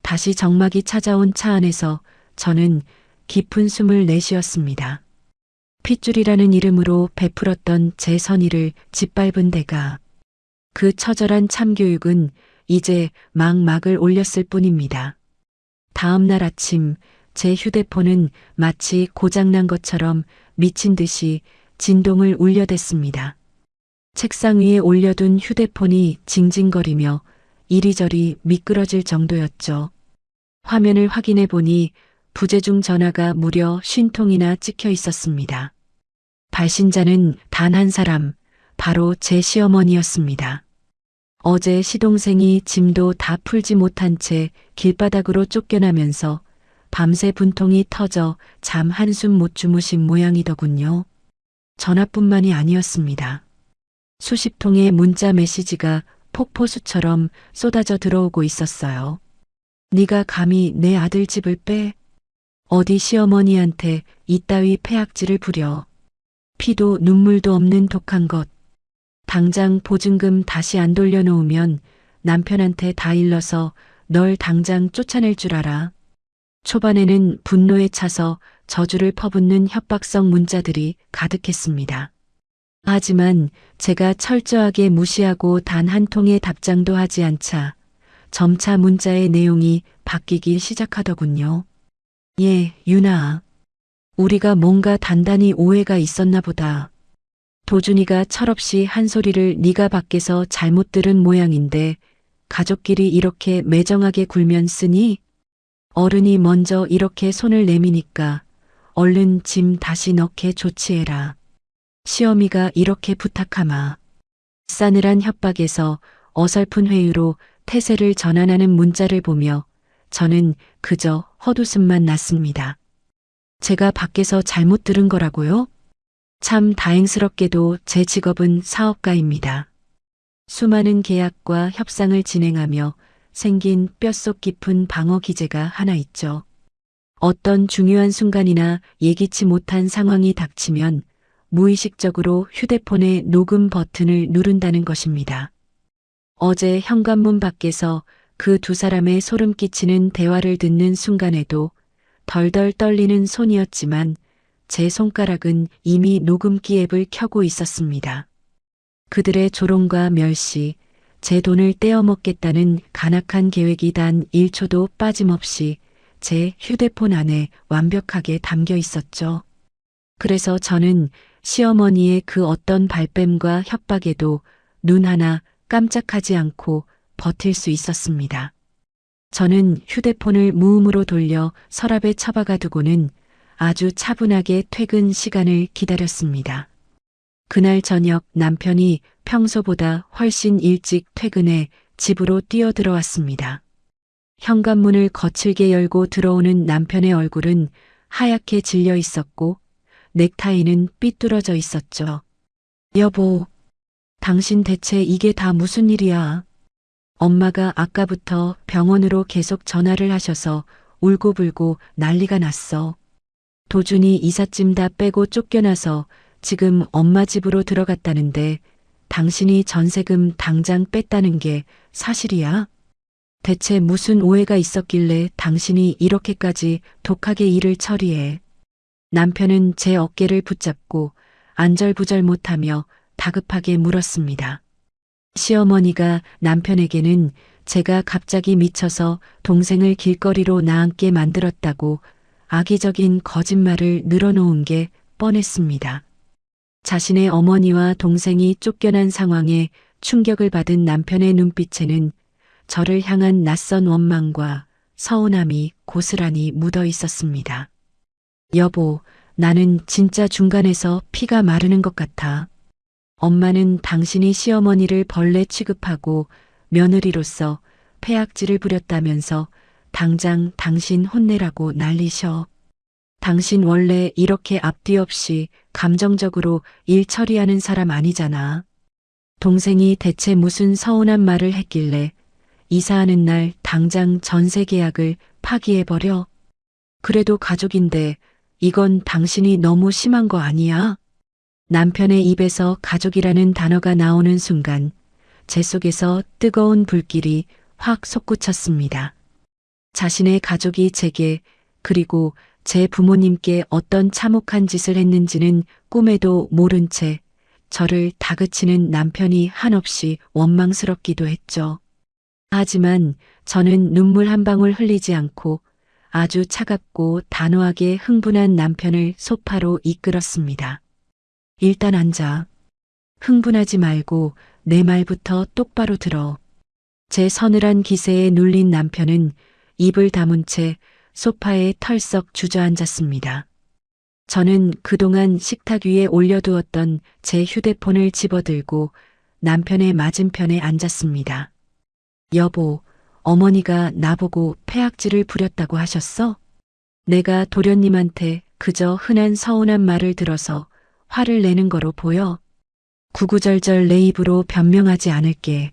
다시 적막이 찾아온 차 안에서 저는 깊은 숨을 내쉬었습니다. 핏줄이라는 이름으로 베풀었던 제 선의를 짓밟은 데가 그 처절한 참교육은 이제 막을 올렸을 뿐입니다. 다음 날 아침 제 휴대폰은 마치 고장난 것처럼 미친 듯이 진동을 울려댔습니다. 책상 위에 올려둔 휴대폰이 징징거리며 이리저리 미끄러질 정도였죠. 화면을 확인해 보니 부재중 전화가 무려 50통이나 찍혀 있었습니다. 발신자는 단 한 사람, 바로 제 시어머니였습니다. 어제 시동생이 짐도 다 풀지 못한 채 길바닥으로 쫓겨나면서 밤새 분통이 터져 잠 한숨 못 주무신 모양이더군요. 전화뿐만이 아니었습니다. 수십 통의 문자 메시지가 폭포수처럼 쏟아져 들어오고 있었어요. 네가 감히 내 아들 집을 빼? 어디 시어머니한테 이따위 패악질을 부려. 피도 눈물도 없는 독한 것. 당장 보증금 다시 안 돌려놓으면 남편한테 다 일러서 널 당장 쫓아낼 줄 알아. 초반에는 분노에 차서 저주를 퍼붓는 협박성 문자들이 가득했습니다. 하지만 제가 철저하게 무시하고 단 한 통의 답장도 하지 않자 점차 문자의 내용이 바뀌기 시작하더군요. 예, 유나. 우리가 뭔가 단단히 오해가 있었나 보다. 도준이가 철없이 한 소리를 네가 밖에서 잘못 들은 모양인데 가족끼리 이렇게 매정하게 굴면 쓰니? 어른이 먼저 이렇게 손을 내미니까 얼른 짐 다시 넣게 조치해라. 시어미가 이렇게 부탁하마. 싸늘한 협박에서 어설픈 회유로 태세를 전환하는 문자를 보며 저는 그저 헛웃음만 났습니다. 제가 밖에서 잘못 들은 거라고요? 참 다행스럽게도 제 직업은 사업가입니다. 수많은 계약과 협상을 진행하며 생긴 뼛속 깊은 방어 기제가 하나 있죠. 어떤 중요한 순간이나 예기치 못한 상황이 닥치면 무의식적으로 휴대폰의 녹음 버튼을 누른다는 것입니다. 어제 현관문 밖에서 그 두 사람의 소름 끼치는 대화를 듣는 순간에도 덜덜 떨리는 손이었지만 제 손가락은 이미 녹음기 앱을 켜고 있었습니다. 그들의 조롱과 멸시, 제 돈을 떼어먹겠다는 간악한 계획이 단 1초도 빠짐없이 제 휴대폰 안에 완벽하게 담겨 있었죠. 그래서 저는 시어머니의 그 어떤 발뺌과 협박에도 눈 하나 깜짝하지 않고 버틸 수 있었습니다. 저는 휴대폰을 무음으로 돌려 서랍에 처박아 두고는 아주 차분하게 퇴근 시간을 기다렸습니다. 그날 저녁 남편이 평소보다 훨씬 일찍 퇴근해 집으로 뛰어들어왔습니다. 현관문을 거칠게 열고 들어오는 남편의 얼굴은 하얗게 질려 있었고 넥타이는 삐뚤어져 있었죠. 여보, 당신 대체 이게 다 무슨 일이야? 엄마가 아까부터 병원으로 계속 전화를 하셔서 울고불고 난리가 났어. 도준이 이삿짐 다 빼고 쫓겨나서 지금 엄마 집으로 들어갔다는데 당신이 전세금 당장 뺐다는 게 사실이야? 대체 무슨 오해가 있었길래 당신이 이렇게까지 독하게 일을 처리해? 남편은 제 어깨를 붙잡고 안절부절 못하며 다급하게 물었습니다. 시어머니가 남편에게는 제가 갑자기 미쳐서 동생을 길거리로 나앉게 만들었다고 악의적인 거짓말을 늘어놓은 게 뻔했습니다. 자신의 어머니와 동생이 쫓겨난 상황에 충격을 받은 남편의 눈빛에는 저를 향한 낯선 원망과 서운함이 고스란히 묻어 있었습니다. 여보, 나는 진짜 중간에서 피가 마르는 것 같아. 엄마는 당신이 시어머니를 벌레 취급하고 며느리로서 폐악질을 부렸다면서 당장 당신 혼내라고 난리셔. 당신 원래 이렇게 앞뒤 없이 감정적으로 일 처리하는 사람 아니잖아. 동생이 대체 무슨 서운한 말을 했길래 이사하는 날 당장 전세 계약을 파기해버려? 그래도 가족인데 이건 당신이 너무 심한 거 아니야? 남편의 입에서 가족이라는 단어가 나오는 순간 제 속에서 뜨거운 불길이 확 솟구쳤습니다. 자신의 가족이 제게 그리고 제 부모님께 어떤 참혹한 짓을 했는지는 꿈에도 모른 채 저를 다그치는 남편이 한없이 원망스럽기도 했죠. 하지만 저는 눈물 한 방울 흘리지 않고 아주 차갑고 단호하게 흥분한 남편을 소파로 이끌었습니다. 일단 앉아. 흥분하지 말고 내 말부터 똑바로 들어. 제 서늘한 기세에 눌린 남편은 입을 다문 채 소파에 털썩 주저앉았습니다. 저는 그동안 식탁 위에 올려두었던 제 휴대폰을 집어들고 남편의 맞은편에 앉았습니다. 여보, 어머니가 나보고 폐악질을 부렸다고 하셨어? 내가 도련님한테 그저 흔한 서운한 말을 들어서 화를 내는 거로 보여? 구구절절 내 입으로 변명하지 않을게.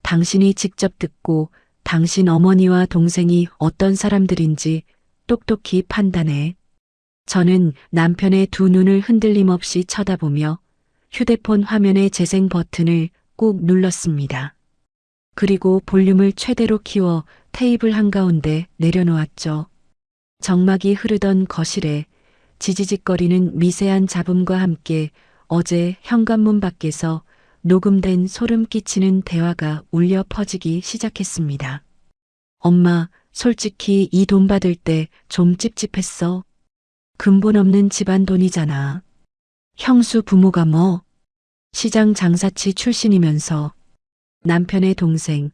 당신이 직접 듣고 당신 어머니와 동생이 어떤 사람들인지 똑똑히 판단해. 저는 남편의 두 눈을 흔들림 없이 쳐다보며 휴대폰 화면의 재생 버튼을 꾹 눌렀습니다. 그리고 볼륨을 최대로 키워 테이블 한가운데 내려놓았죠. 정막이 흐르던 거실에 지지직거리는 미세한 잡음과 함께 어제 현관문 밖에서 녹음된 소름 끼치는 대화가 울려 퍼지기 시작했습니다. 엄마, 솔직히 이 돈 받을 때 좀 찝찝했어. 근본 없는 집안 돈이잖아. 형수 부모가 뭐? 시장 장사치 출신이면서. 남편의 동생,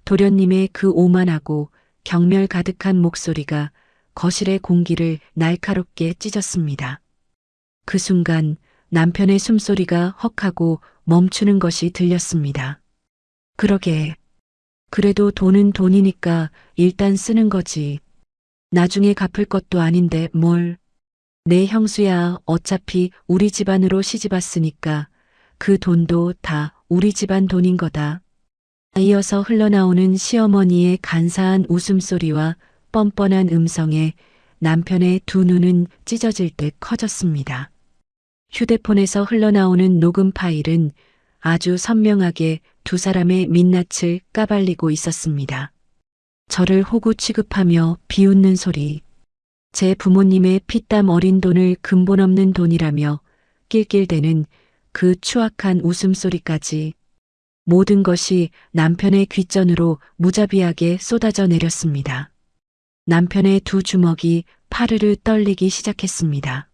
도련님의 그 오만하고 경멸 가득한 목소리가 거실의 공기를 날카롭게 찢었습니다. 그 순간 남편의 숨소리가 헉하고 멈추는 것이 들렸습니다. 그러게. 그래도 돈은 돈이니까 일단 쓰는 거지. 나중에 갚을 것도 아닌데 뭘. 내 형수야, 어차피 우리 집안으로 시집 왔으니까 그 돈도 다 우리 집안 돈인 거다. 이어서 흘러나오는 시어머니의 간사한 웃음소리와 뻔뻔한 음성에 남편의 두 눈은 찢어질 듯 커졌습니다. 휴대폰에서 흘러나오는 녹음 파일은 아주 선명하게 두 사람의 민낯을 까발리고 있었습니다. 저를 호구 취급하며 비웃는 소리. 제 부모님의 피땀 어린 돈을 근본 없는 돈이라며 낄낄대는 그 추악한 웃음소리까지. 모든 것이 남편의 귓전으로 무자비하게 쏟아져 내렸습니다. 남편의 두 주먹이 파르르 떨리기 시작했습니다.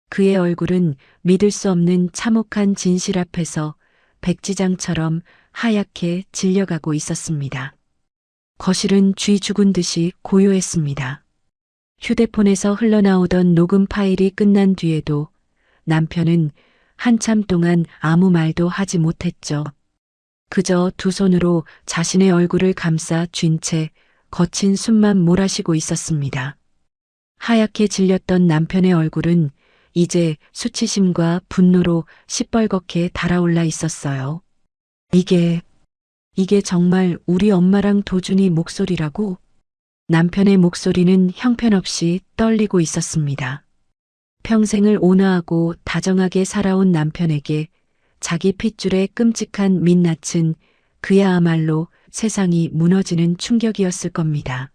그의 얼굴은 믿을 수 없는 참혹한 진실 앞에서 백지장처럼 하얗게 질려가고 있었습니다. 거실은 쥐 죽은 듯이 고요했습니다. 휴대폰에서 흘러나오던 녹음 파일이 끝난 뒤에도 남편은 한참 동안 아무 말도 하지 못했죠. 그저 두 손으로 자신의 얼굴을 감싸 쥔 채 거친 숨만 몰아쉬고 있었습니다. 하얗게 질렸던 남편의 얼굴은 이제 수치심과 분노로 시뻘겋게 달아올라 있었어요. 이게 정말 우리 엄마랑 도준이 목소리라고? 남편의 목소리는 형편없이 떨리고 있었습니다. 평생을 온화하고 다정하게 살아온 남편에게 자기 핏줄의 끔찍한 민낯은 그야말로 세상이 무너지는 충격이었을 겁니다.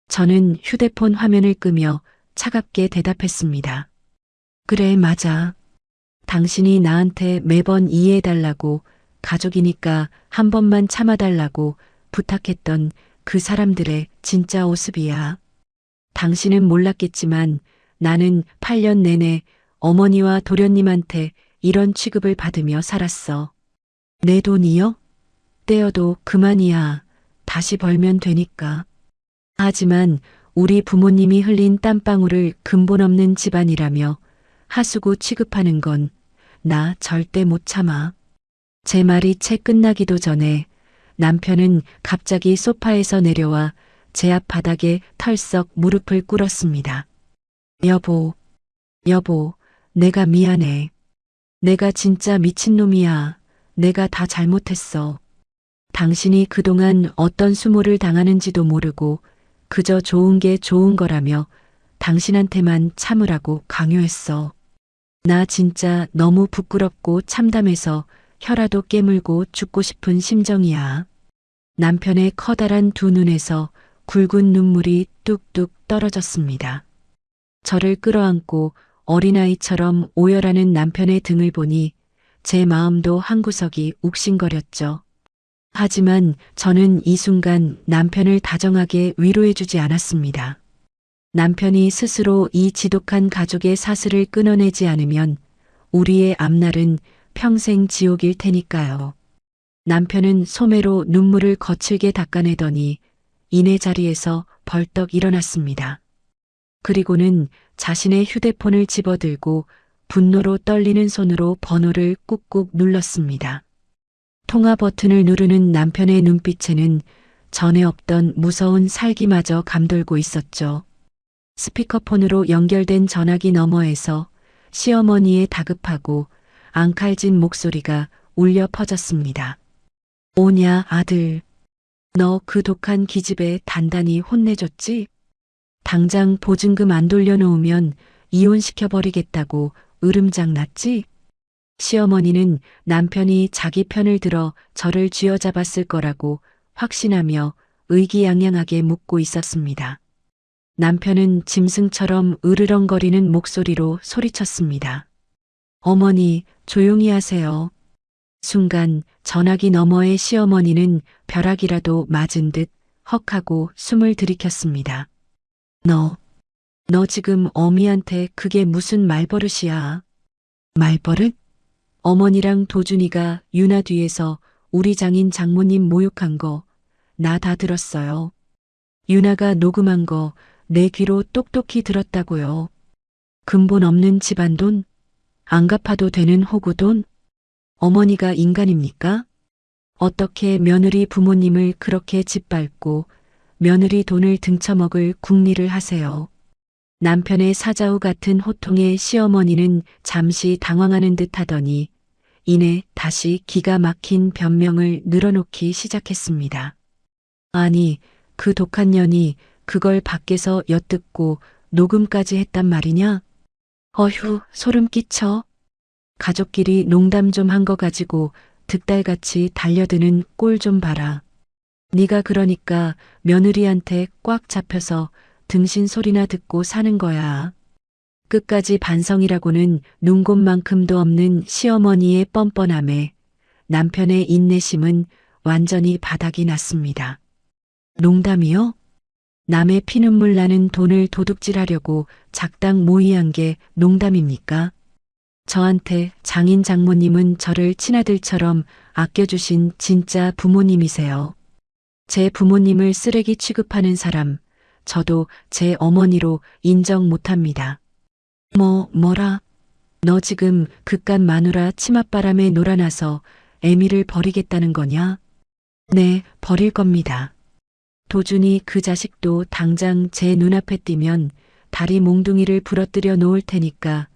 저는 휴대폰 화면을 끄며 차갑게 대답했습니다. 그래, 맞아. 당신이 나한테 매번 이해해달라고, 가족이니까 한 번만 참아달라고 부탁했던 그 사람들의 진짜 모습이야. 당신은 몰랐겠지만 나는 8년 내내 어머니와 도련님한테 이런 취급을 받으며 살았어. 내 돈이요? 떼어도 그만이야. 다시 벌면 되니까. 하지만 우리 부모님이 흘린 땀방울을 근본 없는 집안이라며 하수구 취급하는 건 나 절대 못 참아. 제 말이 채 끝나기도 전에 남편은 갑자기 소파에서 내려와 제 앞 바닥에 털썩 무릎을 꿇었습니다. 여보, 내가 미안해. 내가 진짜 미친놈이야. 내가 다 잘못했어. 당신이 그동안 어떤 수모를 당하는지도 모르고 그저 좋은 게 좋은 거라며 당신한테만 참으라고 강요했어. 나 진짜 너무 부끄럽고 참담해서 혀라도 깨물고 죽고 싶은 심정이야. 남편의 커다란 두 눈에서 굵은 눈물이 뚝뚝 떨어졌습니다. 저를 끌어안고 어린아이처럼 오열하는 남편의 등을 보니 제 마음도 한구석이 욱신거렸죠. 하지만 저는 이 순간 남편을 다정하게 위로해주지 않았습니다. 남편이 스스로 이 지독한 가족의 사슬을 끊어내지 않으면 우리의 앞날은 평생 지옥일 테니까요. 남편은 소매로 눈물을 거칠게 닦아내더니 이내 자리에서 벌떡 일어났습니다. 그리고는 자신의 휴대폰을 집어들고 분노로 떨리는 손으로 번호를 꾹꾹 눌렀습니다. 통화 버튼을 누르는 남편의 눈빛에는 전에 없던 무서운 살기마저 감돌고 있었죠. 스피커폰으로 연결된 전화기 너머에서 시어머니의 다급하고 앙칼진 목소리가 울려 퍼졌습니다. 오냐 아들. 너 그 독한 기집애 단단히 혼내줬지? 당장 보증금 안 돌려놓으면 이혼시켜버리겠다고 으름장 났지? 시어머니는 남편이 자기 편을 들어 저를 쥐어잡았을 거라고 확신하며 의기양양하게 묻고 있었습니다. 남편은 짐승처럼 으르렁거리는 목소리로 소리쳤습니다. 어머니, 조용히 하세요. 순간 전화기 너머의 시어머니는 벼락이라도 맞은 듯 헉하고 숨을 들이켰습니다. 너 지금 어미한테 그게 무슨 말버릇이야? 말버릇? 어머니랑 도준이가 유나 뒤에서 우리 장인 장모님 모욕한 거 나 다 들었어요. 유나가 녹음한 거 내 귀로 똑똑히 들었다고요. 근본 없는 집안돈? 안 갚아도 되는 호구돈? 어머니가 인간입니까? 어떻게 며느리 부모님을 그렇게 짓밟고 며느리 돈을 등쳐먹을 궁리를 하세요. 남편의 사자우 같은 호통에 시어머니는 잠시 당황하는 듯 하더니 이내 다시 기가 막힌 변명을 늘어놓기 시작했습니다. 아니, 그 독한 년이 그걸 밖에서 엿듣고 녹음까지 했단 말이냐? 어휴, 소름 끼쳐. 가족끼리 농담 좀 한 거 가지고 득달같이 달려드는 꼴 좀 봐라. 네가 그러니까 며느리한테 꽉 잡혀서 등신 소리나 듣고 사는 거야. 끝까지 반성이라고는 눈곱만큼도 없는 시어머니의 뻔뻔함에 남편의 인내심은 완전히 바닥이 났습니다. 농담이요? 남의 피눈물 나는 돈을 도둑질하려고 작당 모의한 게 농담입니까? 저한테 장인 장모님은 저를 친아들처럼 아껴주신 진짜 부모님이세요. 제 부모님을 쓰레기 취급하는 사람, 저도 제 어머니로 인정 못합니다. 뭐라? 너 지금 그깟 마누라 치맛바람에 놀아나서 애미를 버리겠다는 거냐? 네, 버릴 겁니다. 도준이 그 자식도 당장 제 눈앞에 띄면 다리 몽둥이를 부러뜨려 놓을 테니까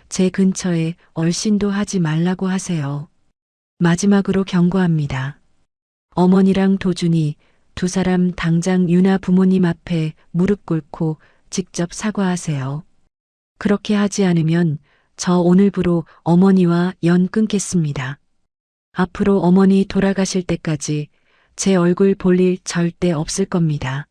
제 근처에 얼씬도 하지 말라고 하세요. 마지막으로 경고합니다. 어머니랑 도준이 두 사람 당장 유나 부모님 앞에 무릎 꿇고 직접 사과하세요. 그렇게 하지 않으면 저 오늘부로 어머니와 연 끊겠습니다. 앞으로 어머니 돌아가실 때까지 제 얼굴 볼 일 절대 없을 겁니다.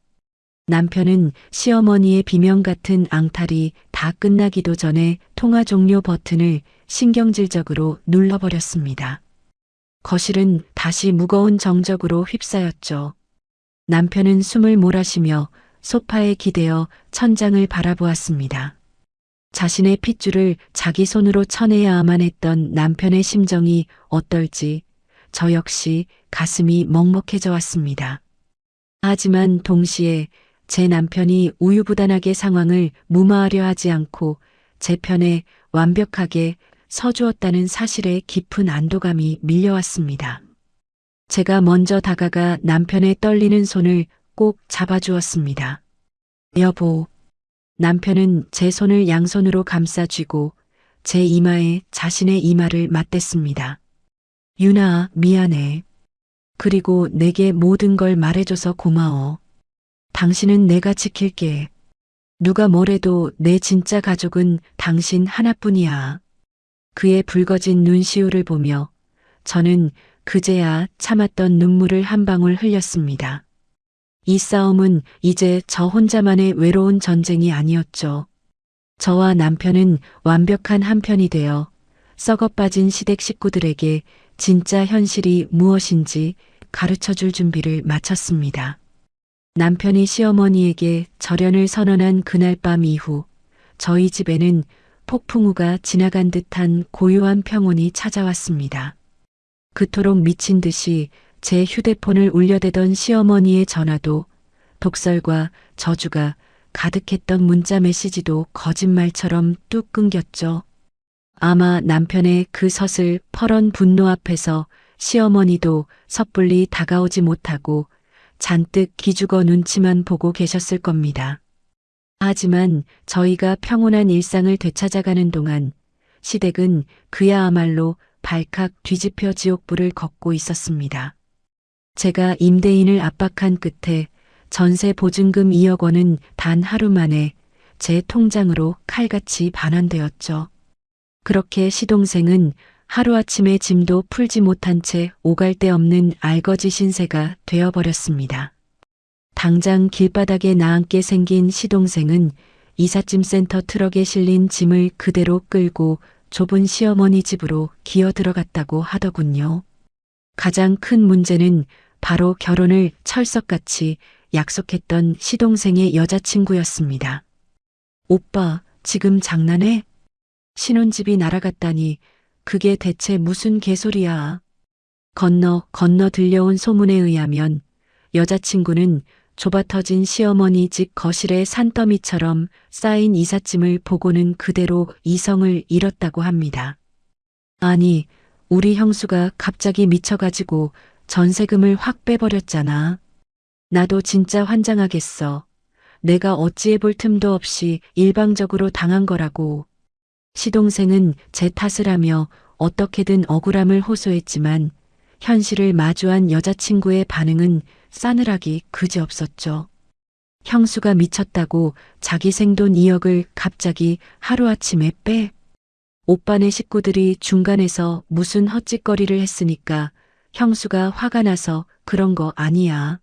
남편은 시어머니의 비명 같은 앙탈이 다 끝나기도 전에 통화 종료 버튼을 신경질적으로 눌러버렸습니다. 거실은 다시 무거운 정적으로 휩싸였죠. 남편은 숨을 몰아쉬며 소파에 기대어 천장을 바라보았습니다. 자신의 핏줄을 자기 손으로 쳐내야만 했던 남편의 심정이 어떨지 저 역시 가슴이 먹먹해져 왔습니다. 하지만 동시에 제 남편이 우유부단하게 상황을 무마하려 하지 않고 제 편에 완벽하게 서주었다는 사실에 깊은 안도감이 밀려왔습니다. 제가 먼저 다가가 남편의 떨리는 손을 꼭 잡아주었습니다. 여보. 남편은 제 손을 양손으로 감싸쥐고 제 이마에 자신의 이마를 맞댔습니다. 유나, 미안해. 그리고 내게 모든 걸 말해줘서 고마워. 당신은 내가 지킬게. 누가 뭐래도 내 진짜 가족은 당신 하나뿐이야. 그의 붉어진 눈시울을 보며 저는 그제야 참았던 눈물을 한 방울 흘렸습니다. 이 싸움은 이제 저 혼자만의 외로운 전쟁이 아니었죠. 저와 남편은 완벽한 한편이 되어 썩어 빠진 시댁 식구들에게 진짜 현실이 무엇인지 가르쳐 줄 준비를 마쳤습니다. 남편이 시어머니에게 절연을 선언한 그날 밤 이후 저희 집에는 폭풍우가 지나간 듯한 고요한 평온이 찾아왔습니다. 그토록 미친 듯이 제 휴대폰을 울려대던 시어머니의 전화도 독설과 저주가 가득했던 문자 메시지도 거짓말처럼 뚝 끊겼죠. 아마 남편의 그 서슬 퍼런 분노 앞에서 시어머니도 섣불리 다가오지 못하고 잔뜩 기죽어 눈치만 보고 계셨을 겁니다. 하지만 저희가 평온한 일상을 되찾아가는 동안 시댁은 그야말로 발칵 뒤집혀 지옥불을 걷고 있었습니다. 제가 임대인을 압박한 끝에 전세 보증금 2억 원은 단 하루 만에 제 통장으로 칼같이 반환되었죠. 그렇게 시동생은 하루아침에 짐도 풀지 못한 채 오갈 데 없는 알거지 신세가 되어버렸습니다. 당장 길바닥에 나앉게 생긴 시동생은 이삿짐 센터 트럭에 실린 짐을 그대로 끌고 좁은 시어머니 집으로 기어 들어갔다고 하더군요. 가장 큰 문제는 바로 결혼을 철석같이 약속했던 시동생의 여자친구였습니다. 오빠, 지금 장난해? 신혼집이 날아갔다니 그게 대체 무슨 개소리야. 건너 들려온 소문에 의하면 여자친구는 좁아터진 시어머니 집 거실에 산더미처럼 쌓인 이삿짐을 보고는 그대로 이성을 잃었다고 합니다. 아니, 우리 형수가 갑자기 미쳐가지고 전세금을 확 빼버렸잖아. 나도 진짜 환장하겠어. 내가 어찌해볼 틈도 없이 일방적으로 당한 거라고. 시동생은 제 탓을 하며 어떻게든 억울함을 호소했지만 현실을 마주한 여자친구의 반응은 싸늘하기 그지없었죠. 형수가 미쳤다고 자기 생돈 2억을 갑자기 하루아침에 빼? 오빠네 식구들이 중간에서 무슨 헛짓거리를 했으니까 형수가 화가 나서 그런 거 아니야.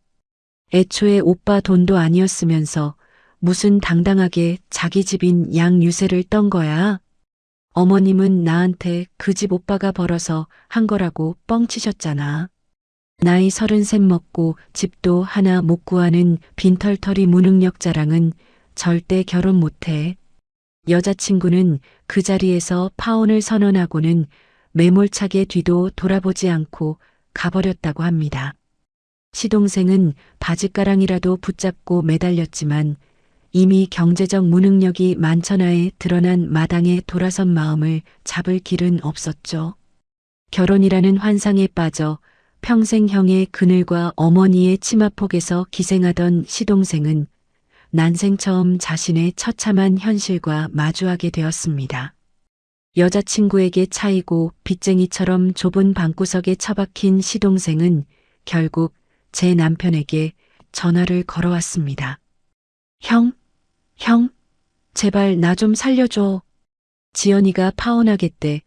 애초에 오빠 돈도 아니었으면서 무슨 당당하게 자기 집인 양유세를 떤 거야. 어머님은 나한테 그 집 오빠가 벌어서 한 거라고 뻥치셨잖아. 나이 33 먹고 집도 하나 못 구하는 빈털터리 무능력 자랑은 절대 결혼 못해. 여자친구는 그 자리에서 파혼을 선언하고는 매몰차게 뒤도 돌아보지 않고 가버렸다고 합니다. 시동생은 바짓가랑이라도 붙잡고 매달렸지만 이미 경제적 무능력이 만천하에 드러난 마당에 돌아선 마음을 잡을 길은 없었죠. 결혼이라는 환상에 빠져 평생형의 그늘과 어머니의 치마폭에서 기생하던 시동생은 난생 처음 자신의 처참한 현실과 마주하게 되었습니다. 여자친구에게 차이고 빚쟁이처럼 좁은 방구석에 처박힌 시동생은 결국 제 남편에게 전화를 걸어왔습니다. 형, 제발 나 좀 살려줘. 지연이가 파혼하겠대.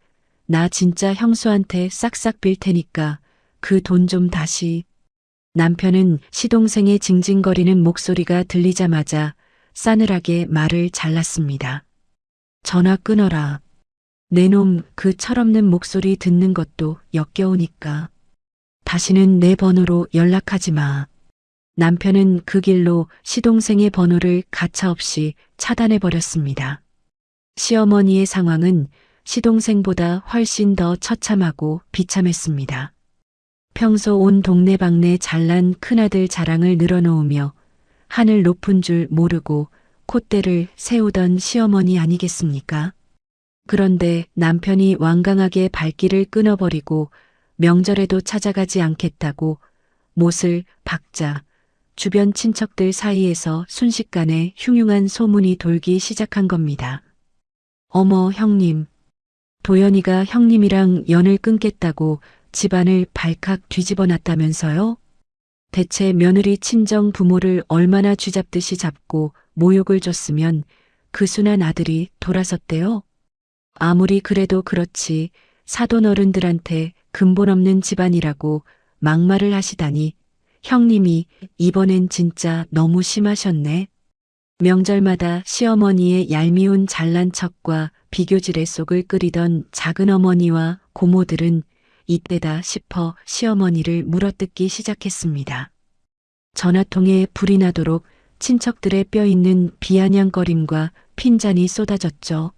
나 진짜 형수한테 싹싹 빌 테니까 그 돈 좀 다시. 남편은 시동생의 징징거리는 목소리가 들리자마자 싸늘하게 말을 잘랐습니다. 전화 끊어라. 내 놈 그 철없는 목소리 듣는 것도 역겨우니까. 다시는 내 번호로 연락하지 마. 남편은 그 길로 시동생의 번호를 가차없이 차단해버렸습니다. 시어머니의 상황은 시동생보다 훨씬 더 처참하고 비참했습니다. 평소 온 동네방네 잘난 큰아들 자랑을 늘어놓으며 하늘 높은 줄 모르고 콧대를 세우던 시어머니 아니겠습니까? 그런데 남편이 완강하게 발길을 끊어버리고 명절에도 찾아가지 않겠다고 못을 박자 주변 친척들 사이에서 순식간에 흉흉한 소문이 돌기 시작한 겁니다. 어머 형님, 도연이가 형님이랑 연을 끊겠다고 집안을 발칵 뒤집어 놨다면서요? 대체 며느리 친정 부모를 얼마나 쥐잡듯이 잡고 모욕을 줬으면 그 순한 아들이 돌아섰대요? 아무리 그래도 그렇지 사돈 어른들한테 근본 없는 집안이라고 막말을 하시다니 형님이 이번엔 진짜 너무 심하셨네. 명절마다 시어머니의 얄미운 잘난 척과 비교질의 속을 끓이던 작은 어머니와 고모들은 이때다 싶어 시어머니를 물어뜯기 시작했습니다. 전화통에 불이 나도록 친척들의 뼈있는 비아냥거림과 핀잔이 쏟아졌죠.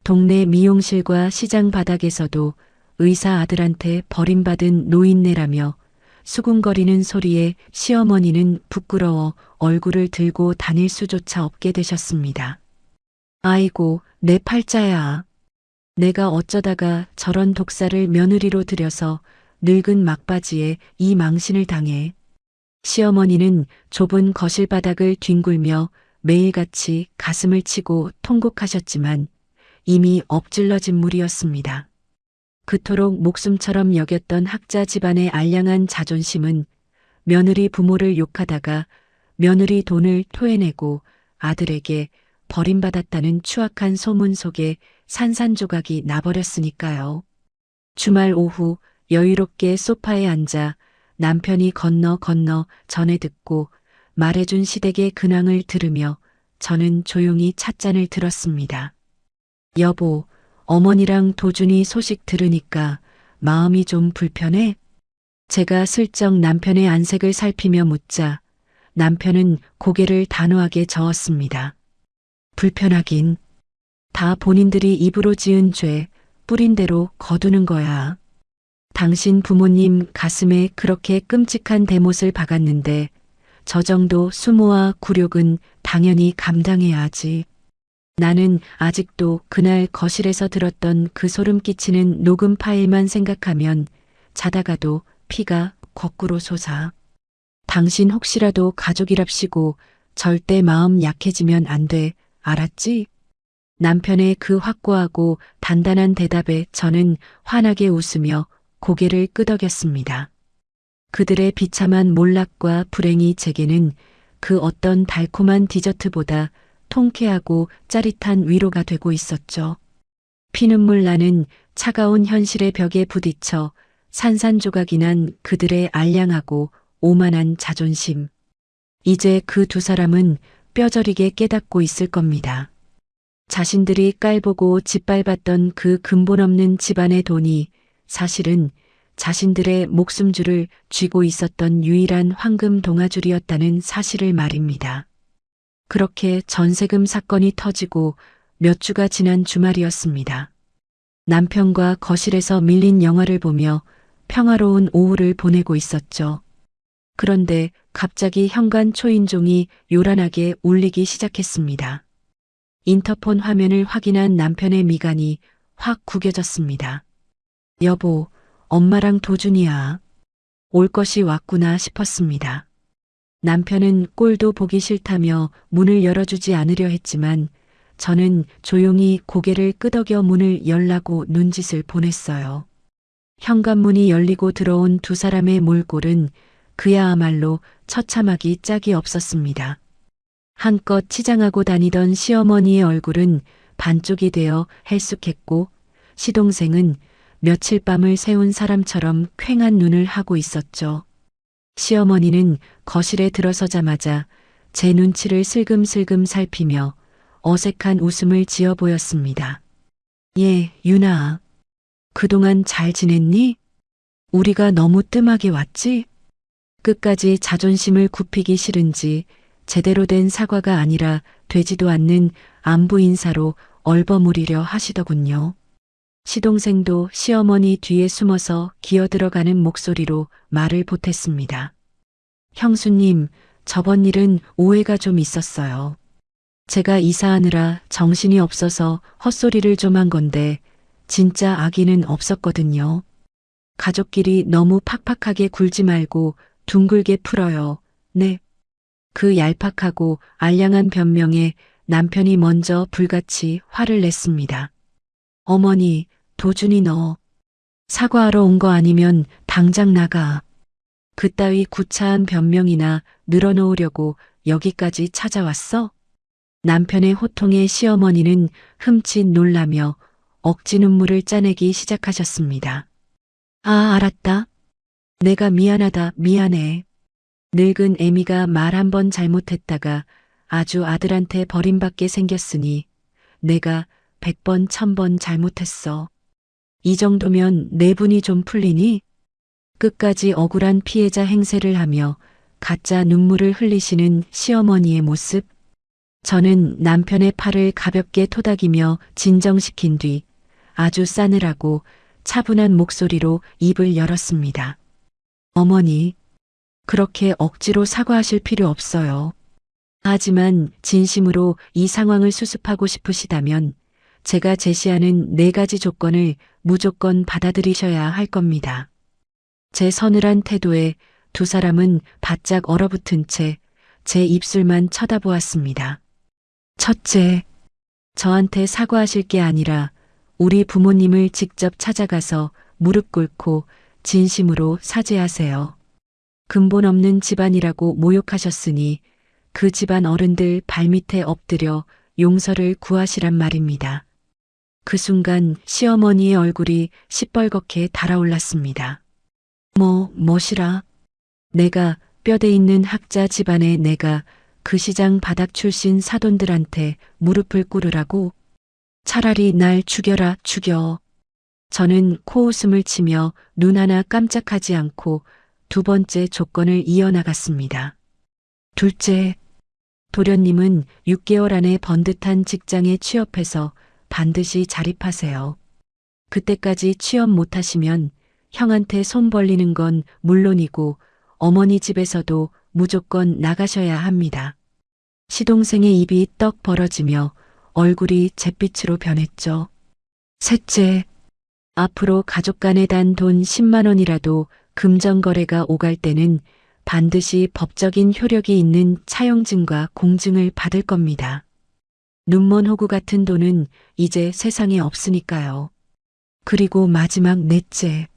동네 미용실과 시장 바닥에서도 의사 아들한테 버림받은 노인네라며 수군거리는 소리에 시어머니는 부끄러워 얼굴을 들고 다닐 수조차 없게 되셨습니다. 아이고, 내 팔자야. 내가 어쩌다가 저런 독사를 며느리로 들여서 늙은 막바지에 이 망신을 당해. 시어머니는 좁은 거실 바닥을 뒹굴며 매일같이 가슴을 치고 통곡하셨지만 이미 엎질러진 물이었습니다. 그토록 목숨처럼 여겼던 학자 집안의 알량한 자존심은 며느리 부모를 욕하다가 며느리 돈을 토해내고 아들에게 버림받았다는 추악한 소문 속에 산산조각이 나버렸으니까요. 주말 오후 여유롭게 소파에 앉아 남편이 건너 전해 듣고 말해준 시댁의 근황을 들으며 저는 조용히 찻잔을 들었습니다. 여보, 어머니랑 도준이 소식 들으니까 마음이 좀 불편해? 제가 슬쩍 남편의 안색을 살피며 묻자 남편은 고개를 단호하게 저었습니다. 불편하긴. 다 본인들이 입으로 지은 죄, 뿌린 대로 거두는 거야. 당신 부모님 가슴에 그렇게 끔찍한 대못을 박았는데 저 정도 수모와 굴욕은 당연히 감당해야 하지. 나는 아직도 그날 거실에서 들었던 그 소름 끼치는 녹음 파일만 생각하면 자다가도 피가 거꾸로 솟아. 당신 혹시라도 가족이랍시고 절대 마음 약해지면 안 돼. 알았지? 남편의 그 확고하고 단단한 대답에 저는 환하게 웃으며 고개를 끄덕였습니다. 그들의 비참한 몰락과 불행이 제게는 그 어떤 달콤한 디저트보다 통쾌하고 짜릿한 위로가 되고 있었죠. 피눈물 나는 차가운 현실의 벽에 부딪혀 산산조각이 난 그들의 알량하고 오만한 자존심. 이제 그 두 사람은 뼈저리게 깨닫고 있을 겁니다. 자신들이 깔보고 짓밟았던 그 근본 없는 집안의 돈이 사실은 자신들의 목숨줄을 쥐고 있었던 유일한 황금 동아줄이었다는 사실을 말입니다. 그렇게 전세금 사건이 터지고 몇 주가 지난 주말이었습니다. 남편과 거실에서 밀린 영화를 보며 평화로운 오후를 보내고 있었죠. 그런데 갑자기 현관 초인종이 요란하게 울리기 시작했습니다. 인터폰 화면을 확인한 남편의 미간이 확 구겨졌습니다. 여보, 엄마랑 도준이야. 올 것이 왔구나 싶었습니다. 남편은 꼴도 보기 싫다며 문을 열어주지 않으려 했지만 저는 조용히 고개를 끄덕여 문을 열라고 눈짓을 보냈어요. 현관문이 열리고 들어온 두 사람의 몰골은 그야말로 처참하기 짝이 없었습니다. 한껏 치장하고 다니던 시어머니의 얼굴은 반쪽이 되어 헬쑥했고 시동생은 며칠 밤을 새운 사람처럼 퀭한 눈을 하고 있었죠. 시어머니는 거실에 들어서자마자 제 눈치를 슬금슬금 살피며 어색한 웃음을 지어 보였습니다. 예, 유나. 그동안 잘 지냈니? 우리가 너무 뜸하게 왔지? 끝까지 자존심을 굽히기 싫은지 제대로 된 사과가 아니라 되지도 않는 안부 인사로 얼버무리려 하시더군요. 시동생도 시어머니 뒤에 숨어서 기어들어가는 목소리로 말을 보탰습니다. 형수님, 저번 일은 오해가 좀 있었어요. 제가 이사하느라 정신이 없어서 헛소리를 좀 한 건데 진짜 악의는 없었거든요. 가족끼리 너무 팍팍하게 굴지 말고 둥글게 풀어요. 네. 그 얄팍하고 알량한 변명에 남편이 먼저 불같이 화를 냈습니다. 어머니, 도준이 너 사과하러 온 거 아니면 당장 나가. 그따위 구차한 변명이나 늘어놓으려고 여기까지 찾아왔어? 남편의 호통에 시어머니는 흠칫 놀라며 억지 눈물을 짜내기 시작하셨습니다. 아, 알았다. 내가 미안하다, 미안해. 늙은 애미가 말 한 번 잘못했다가 아주 아들한테 버림받게 생겼으니 내가 100번, 1000번 잘못했어. 이 정도면 내분이 좀 풀리니? 끝까지 억울한 피해자 행세를 하며 가짜 눈물을 흘리시는 시어머니의 모습. 저는 남편의 팔을 가볍게 토닥이며 진정시킨 뒤 아주 싸늘하고 차분한 목소리로 입을 열었습니다. 어머니, 그렇게 억지로 사과하실 필요 없어요. 하지만 진심으로 이 상황을 수습하고 싶으시다면 제가 제시하는 4가지 조건을 무조건 받아들이셔야 할 겁니다. 제 서늘한 태도에 두 사람은 바짝 얼어붙은 채 제 입술만 쳐다보았습니다. 첫째, 저한테 사과하실 게 아니라 우리 부모님을 직접 찾아가서 무릎 꿇고 진심으로 사죄하세요. 근본 없는 집안이라고 모욕하셨으니 그 집안 어른들 발밑에 엎드려 용서를 구하시란 말입니다. 그 순간 시어머니의 얼굴이 시뻘겋게 달아올랐습니다. 뭐시라? 내가 뼈대 있는 학자 집안의 내가 그 시장 바닥 출신 사돈들한테 무릎을 꿇으라고? 차라리 날 죽여라, 죽여. 저는 코웃음을 치며 눈 하나 깜짝하지 않고 2번째 조건을 이어나갔습니다. 둘째, 도련님은 6개월 안에 번듯한 직장에 취업해서 반드시 자립하세요. 그때까지 취업 못하시면 형한테 손 벌리는 건 물론이고 어머니 집에서도 무조건 나가셔야 합니다. 시동생의 입이 떡 벌어지며 얼굴이 잿빛으로 변했죠. 셋째, 앞으로 가족 간에 단 돈 10만 원이라도 금전거래가 오갈 때는 반드시 법적인 효력이 있는 차용증과 공증을 받을 겁니다. 눈먼 호구 같은 돈은 이제 세상에 없으니까요. 그리고 마지막 넷째,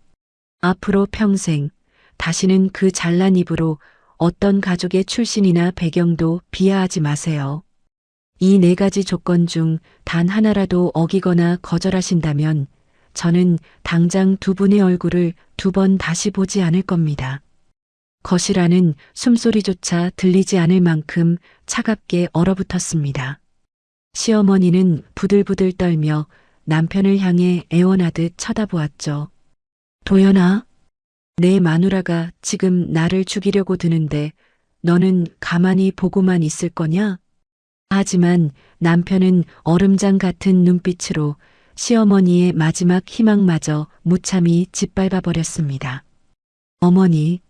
앞으로 평생 다시는 그 잘난 입으로 어떤 가족의 출신이나 배경도 비하하지 마세요. 이 4가지 조건 중 단 하나라도 어기거나 거절하신다면 저는 당장 두 분의 얼굴을 2번 다시 보지 않을 겁니다. 거실 안은 숨소리조차 들리지 않을 만큼 차갑게 얼어붙었습니다. 시어머니는 부들부들 떨며 남편을 향해 애원하듯 쳐다보았죠. 도연아, 내 마누라가 지금 나를 죽이려고 드는데 너는 가만히 보고만 있을 거냐? 하지만 남편은 얼음장 같은 눈빛으로 시어머니의 마지막 희망마저 무참히 짓밟아 버렸습니다. 어머니,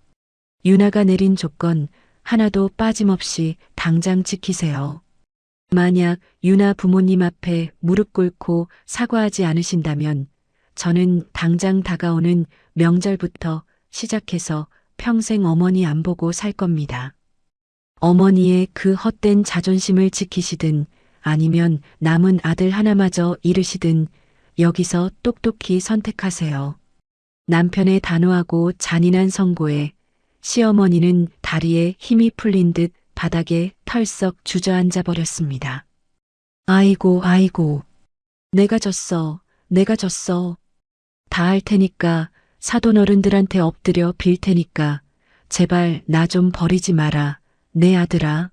유나가 내린 조건 하나도 빠짐없이 당장 지키세요. 만약 유나 부모님 앞에 무릎 꿇고 사과하지 않으신다면 저는 당장 다가오는 명절부터 시작해서 평생 어머니 안 보고 살 겁니다. 어머니의 그 헛된 자존심을 지키시든 아니면 남은 아들 하나마저 잃으시든 여기서 똑똑히 선택하세요. 남편의 단호하고 잔인한 선고에 시어머니는 다리에 힘이 풀린 듯 바닥에 털썩 주저앉아 버렸습니다. 아이고, 내가 졌어. 다 할 테니까 사돈 어른들한테 엎드려 빌 테니까 제발 나 좀 버리지 마라. 내 아들아.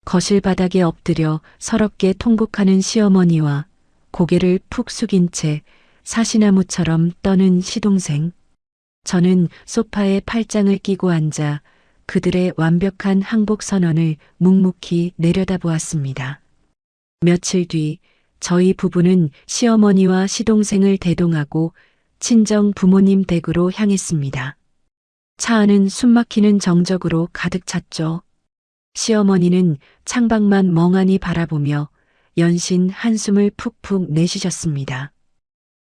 거실 바닥에 엎드려 서럽게 통곡하는 시어머니와 고개를 푹 숙인 채 사시나무처럼 떠는 시동생. 저는 소파에 팔짱을 끼고 앉아 그들의 완벽한 항복 선언을 묵묵히 내려다보았습니다. 며칠 뒤 저희 부부는 시어머니와 시동생을 대동하고 친정 부모님 댁으로 향했습니다. 차 안은 숨막히는 정적으로 가득 찼죠. 시어머니는 창밖만 멍하니 바라보며 연신 한숨을 푹푹 내쉬셨습니다.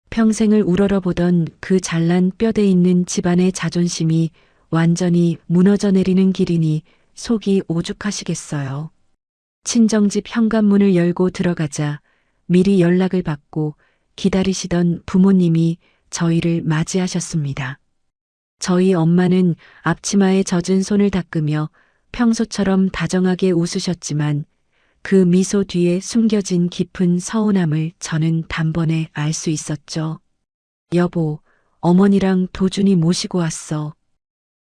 평생을 우러러보던 그 잘난 뼈대 있는 집안의 자존심이 완전히 무너져 내리는 길이니 속이 오죽하시겠어요. 친정집 현관문을 열고 들어가자 미리 연락을 받고 기다리시던 부모님이 저희를 맞이하셨습니다. 저희 엄마는 앞치마에 젖은 손을 닦으며 평소처럼 다정하게 웃으셨지만 그 미소 뒤에 숨겨진 깊은 서운함을 저는 단번에 알 수 있었죠. 여보, 어머니랑 도준이 모시고 왔어.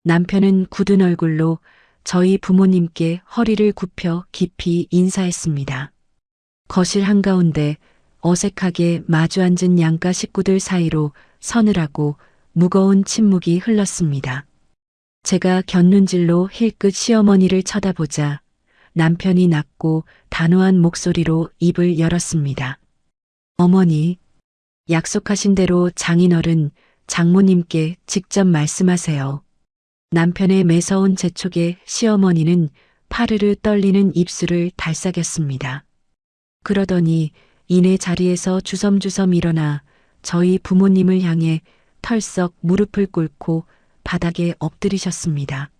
남편은 굳은 얼굴로 저희 부모님께 허리를 굽혀 깊이 인사했습니다. 거실 한가운데 어색하게 마주 앉은 양가 식구들 사이로 서늘하고 무거운 침묵이 흘렀습니다. 제가 곁눈질로 힐끗 시어머니를 쳐다보자 남편이 낮고 단호한 목소리로 입을 열었습니다. 어머니, 약속하신 대로 장인어른, 장모님께 직접 말씀하세요. 남편의 매서운 재촉에 시어머니는 파르르 떨리는 입술을 달싹였습니다. 그러더니 이내 자리에서 주섬주섬 일어나 저희 부모님을 향해 털썩 무릎을 꿇고 바닥에 엎드리셨습니다.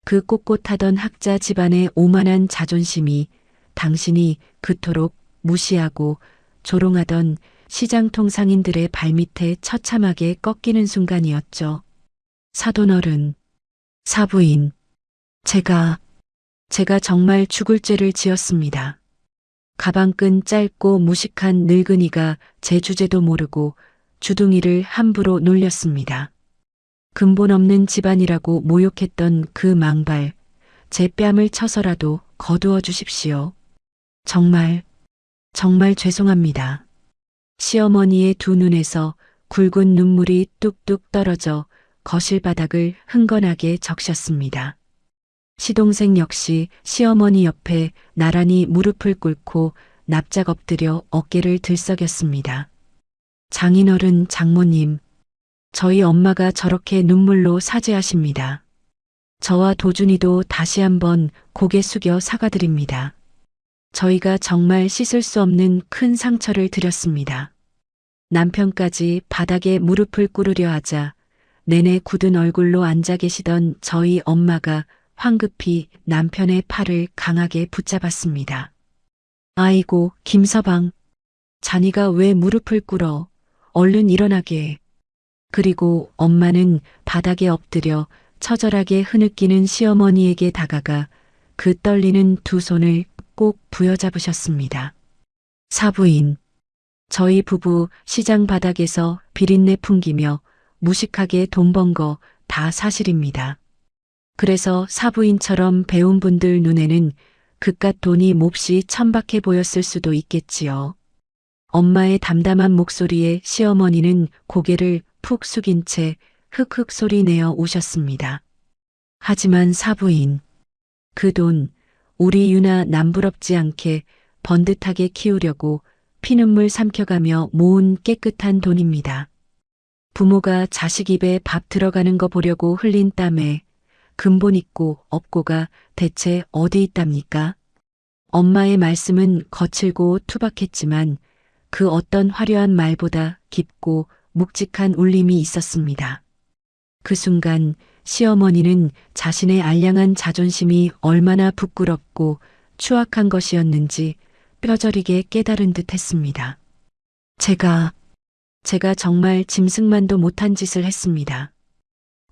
그 꼿꼿하던 학자 집안의 오만한 자존심이 당신이 그토록 무시하고 조롱하던 시장통 상인들의 발밑에 처참하게 꺾이는 순간이었죠. 사돈어른, 사부인, 제가 정말 죽을 죄를 지었습니다. 가방끈 짧고 무식한 늙은이가 제 주제도 모르고 주둥이를 함부로 놀렸습니다. 근본 없는 집안이라고 모욕했던 그 망발, 제 뺨을 쳐서라도 거두어 주십시오. 정말 죄송합니다. 시어머니의 두 눈에서 굵은 눈물이 뚝뚝 떨어져 거실 바닥을 흥건하게 적셨습니다. 시동생 역시 시어머니 옆에 나란히 무릎을 꿇고 납작 엎드려 어깨를 들썩였습니다. 장인어른, 장모님, 저희 엄마가 저렇게 눈물로 사죄하십니다. 저와 도준이도 다시 한번 고개 숙여 사과드립니다. 저희가 정말 씻을 수 없는 큰 상처를 드렸습니다. 남편까지 바닥에 무릎을 꿇으려 하자 내내 굳은 얼굴로 앉아 계시던 저희 엄마가 황급히 남편의 팔을 강하게 붙잡았습니다. 아이고, 김서방, 자네가 왜 무릎을 꿇어? 얼른 일어나게. 그리고 엄마는 바닥에 엎드려 처절하게 흐느끼는 시어머니에게 다가가 그 떨리는 두 손을 꼭 부여잡으셨습니다. 사부인, 저희 부부 시장 바닥에서 비린내 풍기며 무식하게 돈 번 거 다 사실입니다. 그래서 사부인처럼 배운 분들 눈에는 그깟 돈이 몹시 천박해 보였을 수도 있겠지요. 엄마의 담담한 목소리에 시어머니는 고개를 푹 숙인 채 흑흑 소리 내어 우셨습니다. 하지만 사부인, 그 돈 우리 유나 남부럽지 않게 번듯하게 키우려고 피눈물 삼켜가며 모은 깨끗한 돈입니다. 부모가 자식 입에 밥 들어가는 거 보려고 흘린 땀에 근본 있고 없고가 대체 어디 있답니까? 엄마의 말씀은 거칠고 투박했지만 그 어떤 화려한 말보다 깊고 묵직한 울림이 있었습니다. 그 순간 시어머니는 자신의 알량한 자존심이 얼마나 부끄럽고 추악한 것이었는지 뼈저리게 깨달은 듯 했습니다. 제가 정말 짐승만도 못한 짓을 했습니다.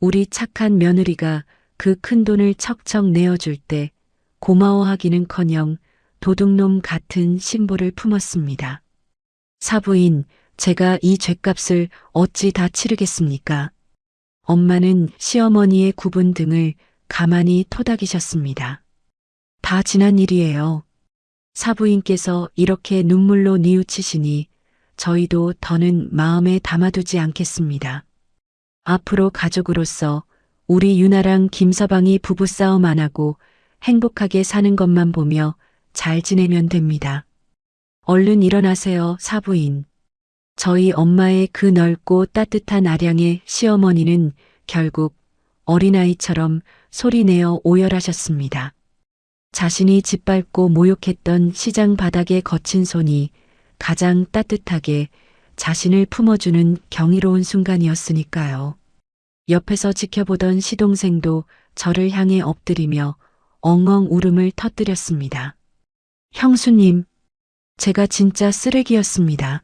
우리 착한 며느리가 그 큰 돈을 척척 내어줄 때 고마워하기는커녕 도둑놈 같은 심보를 품었습니다. 사부인, 제가 이 죗값을 어찌 다 치르겠습니까? 엄마는 시어머니의 굽은 등을 가만히 토닥이셨습니다. 다 지난 일이에요. 사부인께서 이렇게 눈물로 뉘우치시니 저희도 더는 마음에 담아두지 않겠습니다. 앞으로 가족으로서 우리 유나랑 김서방이 부부싸움 안 하고 행복하게 사는 것만 보며 잘 지내면 됩니다. 얼른 일어나세요, 사부인. 저희 엄마의 그 넓고 따뜻한 아량에 시어머니는 결국 어린아이처럼 소리내어 오열하셨습니다. 자신이 짓밟고 모욕했던 시장 바닥의 거친 손이 가장 따뜻하게 자신을 품어주는 경이로운 순간이었으니까요. 옆에서 지켜보던 시동생도 저를 향해 엎드리며 엉엉 울음을 터뜨렸습니다. 형수님, 제가 진짜 쓰레기였습니다.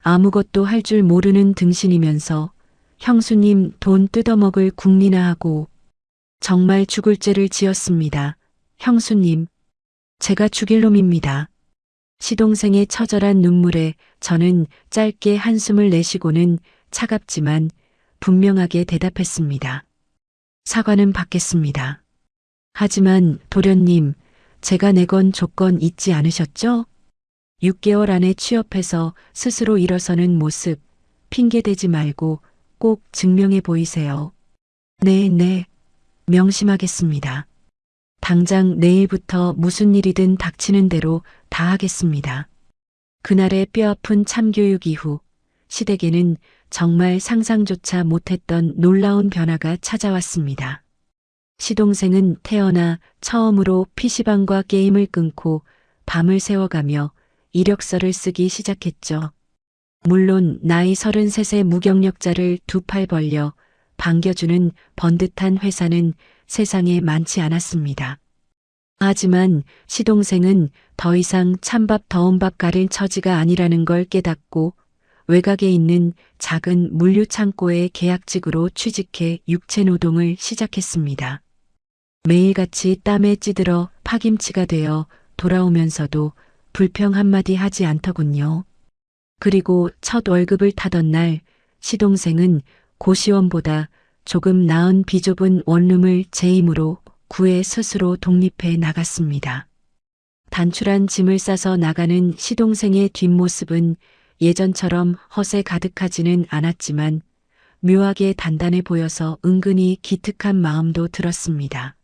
아무것도 할 줄 모르는 등신이면서 형수님 돈 뜯어먹을 국리나 하고 정말 죽을 죄를 지었습니다. 형수님, 제가 죽일 놈입니다. 시동생의 처절한 눈물에 저는 짧게 한숨을 내쉬고는 차갑지만 분명하게 대답했습니다. 사과는 받겠습니다. 하지만 도련님, 제가 내건 조건 잊지 않으셨죠? 6개월 안에 취업해서 스스로 일어서는 모습, 핑계대지 말고 꼭 증명해 보이세요. 네, 네, 명심하겠습니다. 당장 내일부터 무슨 일이든 닥치는 대로 다 하겠습니다. 그날의 뼈아픈 참교육 이후 시댁에는 정말 상상조차 못했던 놀라운 변화가 찾아왔습니다. 시동생은 태어나 처음으로 PC방과 게임을 끊고 밤을 새워가며 이력서를 쓰기 시작했죠. 물론 나이 33세 무경력자를 두 팔 벌려 반겨주는 번듯한 회사는 세상에 많지 않았습니다. 하지만 시동생은 더 이상 찬밥 더운 밥 가릴 처지가 아니라는 걸 깨닫고 외곽에 있는 작은 물류 창고에 계약직으로 취직해 육체 노동을 시작했습니다. 매일같이 땀에 찌들어 파김치가 되어 돌아오면서도 불평 한마디 하지 않더군요. 그리고 첫 월급을 타던 날 시동생은 고시원보다 조금 나은 비좁은 원룸을 제 힘으로 구해 스스로 독립해 나갔습니다. 단출한 짐을 싸서 나가는 시동생의 뒷모습은 예전처럼 허세 가득하지는 않았지만 묘하게 단단해 보여서 은근히 기특한 마음도 들었습니다.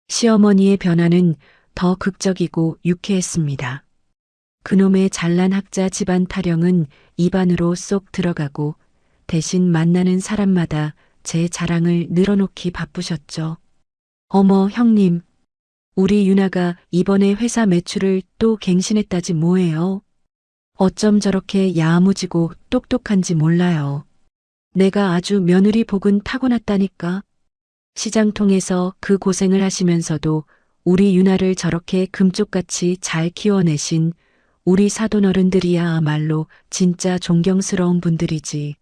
시어머니의 변화는 더 극적이고 유쾌했습니다. 그놈의 잘난 학자 집안 타령은 입안으로 쏙 들어가고 대신 만나는 사람마다 제 자랑을 늘어놓기 바쁘셨죠. 어머 형님, 우리 유나가 이번에 회사 매출을 또 갱신했다지 뭐예요. 어쩜 저렇게 야무지고 똑똑한지 몰라요. 내가 아주 며느리 복은 타고났다니까. 시장통에서 그 고생을 하시면서도 우리 유나를 저렇게 금쪽같이 잘 키워내신 우리 사돈어른들이야말로 진짜 존경스러운 분들이지.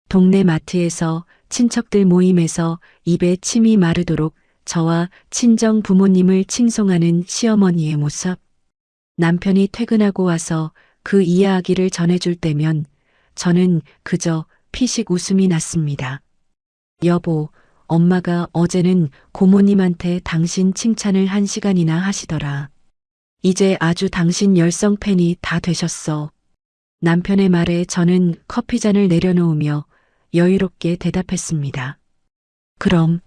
동네 마트에서 친척들 모임에서 입에 침이 마르도록 저와 친정 부모님을 칭송하는 시어머니의 모습. 남편이 퇴근하고 와서 그 이야기를 전해줄 때면 저는 그저 피식 웃음이 났습니다. 여보, 엄마가 어제는 고모님한테 당신 칭찬을 1시간이나 하시더라. 이제 아주 당신 열성 팬이 다 되셨어. 남편의 말에 저는 커피잔을 내려놓으며 여유롭게 대답했습니다. 그럼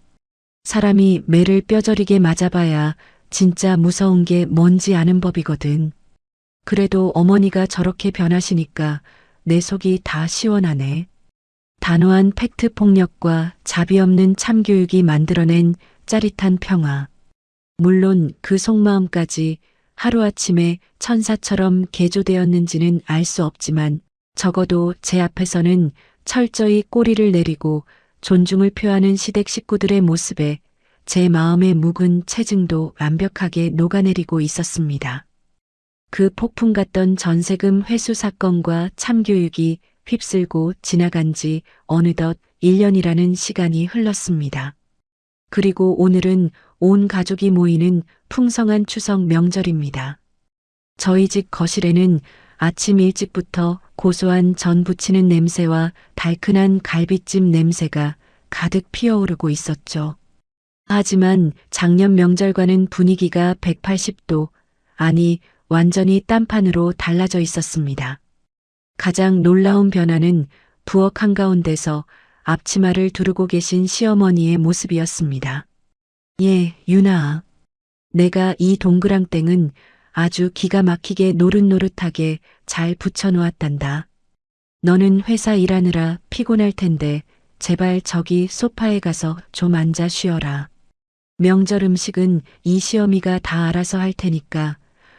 사람이 매를 뼈저리게 맞아봐야 진짜 무서운 게 뭔지 아는 법이거든. 그래도 어머니가 저렇게 변하시니까 내 속이 다 시원하네. 단호한 팩트 폭력과 자비 없는 참교육이 만들어낸 짜릿한 평화. 물론 그 속마음까지 하루아침에 천사처럼 개조되었는지는 알 수 없지만 적어도 제 앞에서는 철저히 꼬리를 내리고 존중을 표하는 시댁 식구들의 모습에 제 마음의 묵은 체증도 완벽하게 녹아내리고 있었습니다. 그 폭풍 같던 전세금 회수 사건과 참교육이 휩쓸고 지나간 지 어느덧 1년이라는 시간이 흘렀습니다. 그리고 오늘은 온 가족이 모이는 풍성한 추석 명절입니다. 저희 집 거실에는 아침 일찍부터 고소한 전 부치는 냄새와 달큰한 갈비찜 냄새가 가득 피어오르고 있었죠. 하지만 작년 명절과는 분위기가 180도, 아니 완전히 딴판으로 달라져 있었습니다. 가장 놀라운 변화는 부엌 한가운데서 앞치마를 두르고 계신 시어머니의 모습이었습니다. 예, 유나. 내가 이 동그랑땡은 아주 기가 막히게 노릇노릇하게 잘 붙여놓았단다. 너는 회사 일하느라 피곤할 텐데 제발 저기 소파에 가서 좀 앉아 쉬어라. 명절 음식은 이 시어미가 다 알아서 할 테니까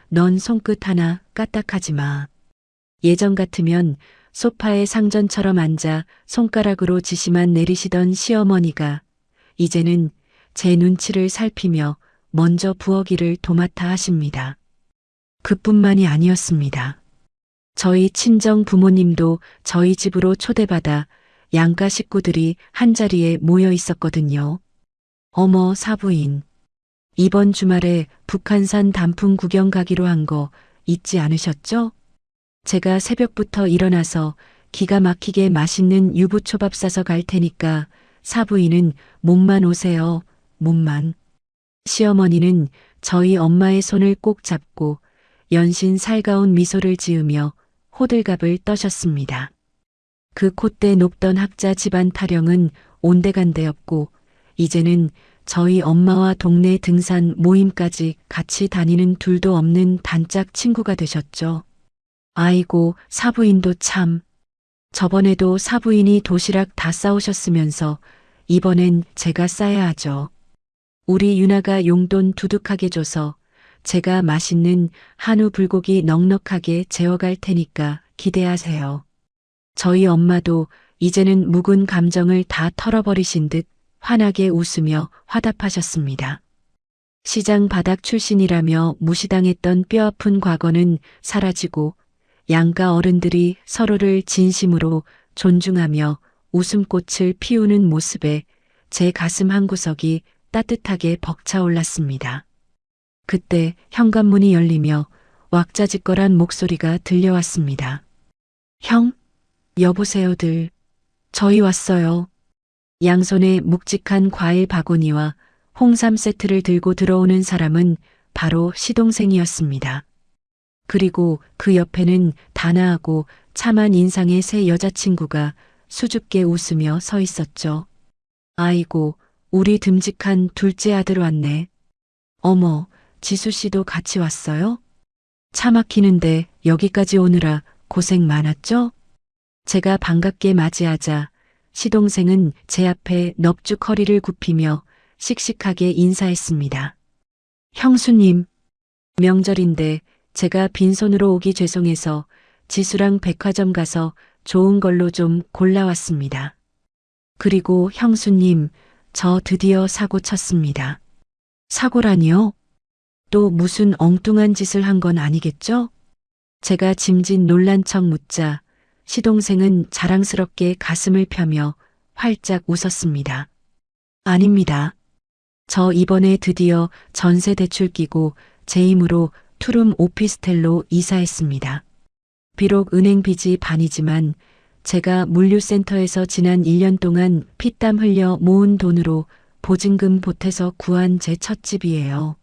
넌 손끝 하나 까딱하지 마. 예전 같으면 소파에 상전처럼 앉아 손가락으로 지시만 내리시던 시어머니가 이제는 제 눈치를 살피며 먼저 부엌일을 도맡아 하십니다. 그뿐만이 아니었습니다. 저희 친정 부모님도 저희 집으로 초대받아 양가 식구들이 한자리에 모여 있었거든요. 어머 사부인, 이번 주말에 북한산 단풍 구경 가기로 한 거 잊지 않으셨죠? 제가 새벽부터 일어나서 기가 막히게 맛있는 유부초밥 싸서 갈 테니까 사부인은 몸만 오세요. 몸만. 시어머니는 저희 엄마의 손을 꼭 잡고 연신 살가운 미소를 지으며 호들갑을 떠셨습니다. 그 콧대 높던 학자 집안 타령은 온데간데였고 이제는 저희 엄마와 동네 등산 모임까지 같이 다니는 둘도 없는 단짝 친구가 되셨죠. 아이고, 사부인도 참. 저번에도 사부인이 도시락 다 싸오셨으면서 이번엔 제가 싸야 하죠. 우리 유나가 용돈 두둑하게 줘서 제가 맛있는 한우 불고기 넉넉하게 재워갈 테니까 기대하세요. 저희 엄마도 이제는 묵은 감정을 다 털어버리신 듯 환하게 웃으며 화답하셨습니다. 시장 바닥 출신이라며 무시당했던 뼈아픈 과거는 사라지고 양가 어른들이 서로를 진심으로 존중하며 웃음꽃을 피우는 모습에 제 가슴 한구석이 따뜻하게 벅차올랐습니다. 그때 현관문이 열리며 왁자지껄한 목소리가 들려왔습니다. 형, 여보세요들. 저희 왔어요. 양손에 묵직한 과일 바구니와 홍삼 세트를 들고 들어오는 사람은 바로 시동생이었습니다. 그리고 그 옆에는 단아하고 참한 인상의 새 여자친구가 수줍게 웃으며 서 있었죠. 아이고, 우리 듬직한 둘째 아들 왔네. 어머, 지수 씨도 같이 왔어요? 차 막히는데 여기까지 오느라 고생 많았죠? 제가 반갑게 맞이하자 시동생은 제 앞에 넙죽 허리를 굽히며 씩씩하게 인사했습니다. 형수님, 명절인데 제가 빈손으로 오기 죄송해서 지수랑 백화점 가서 좋은 걸로 좀 골라왔습니다. 그리고 형수님, 저 드디어 사고 쳤습니다. 사고라니요? 또 무슨 엉뚱한 짓을 한 건 아니겠죠? 제가 짐짓 놀란 척 묻자 시동생은 자랑스럽게 가슴을 펴며 활짝 웃었습니다. 아닙니다. 저 이번에 드디어 전세 대출 끼고 제 힘으로 투룸 오피스텔로 이사했습니다. 비록 은행 빚이 반이지만 제가 물류센터에서 지난 1년 동안 피땀 흘려 모은 돈으로 보증금 보태서 구한 제 첫 집이에요.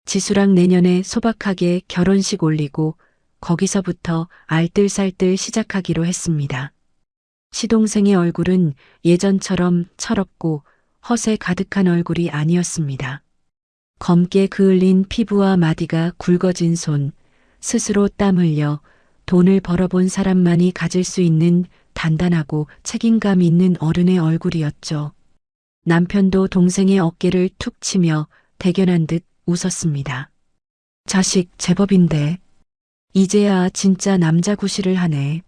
지수랑 내년에 소박하게 결혼식 올리고 거기서부터 알뜰살뜰 시작하기로 했습니다. 시동생의 얼굴은 예전처럼 철없고 허세 가득한 얼굴이 아니었습니다. 검게 그을린 피부와 마디가 굵어진 손, 스스로 땀 흘려 돈을 벌어본 사람만이 가질 수 있는 단단하고 책임감 있는 어른의 얼굴이었죠. 남편도 동생의 어깨를 툭 치며 대견한 듯 웃었습니다. 자식 제법인데 이제야 진짜 남자 구실을 하네.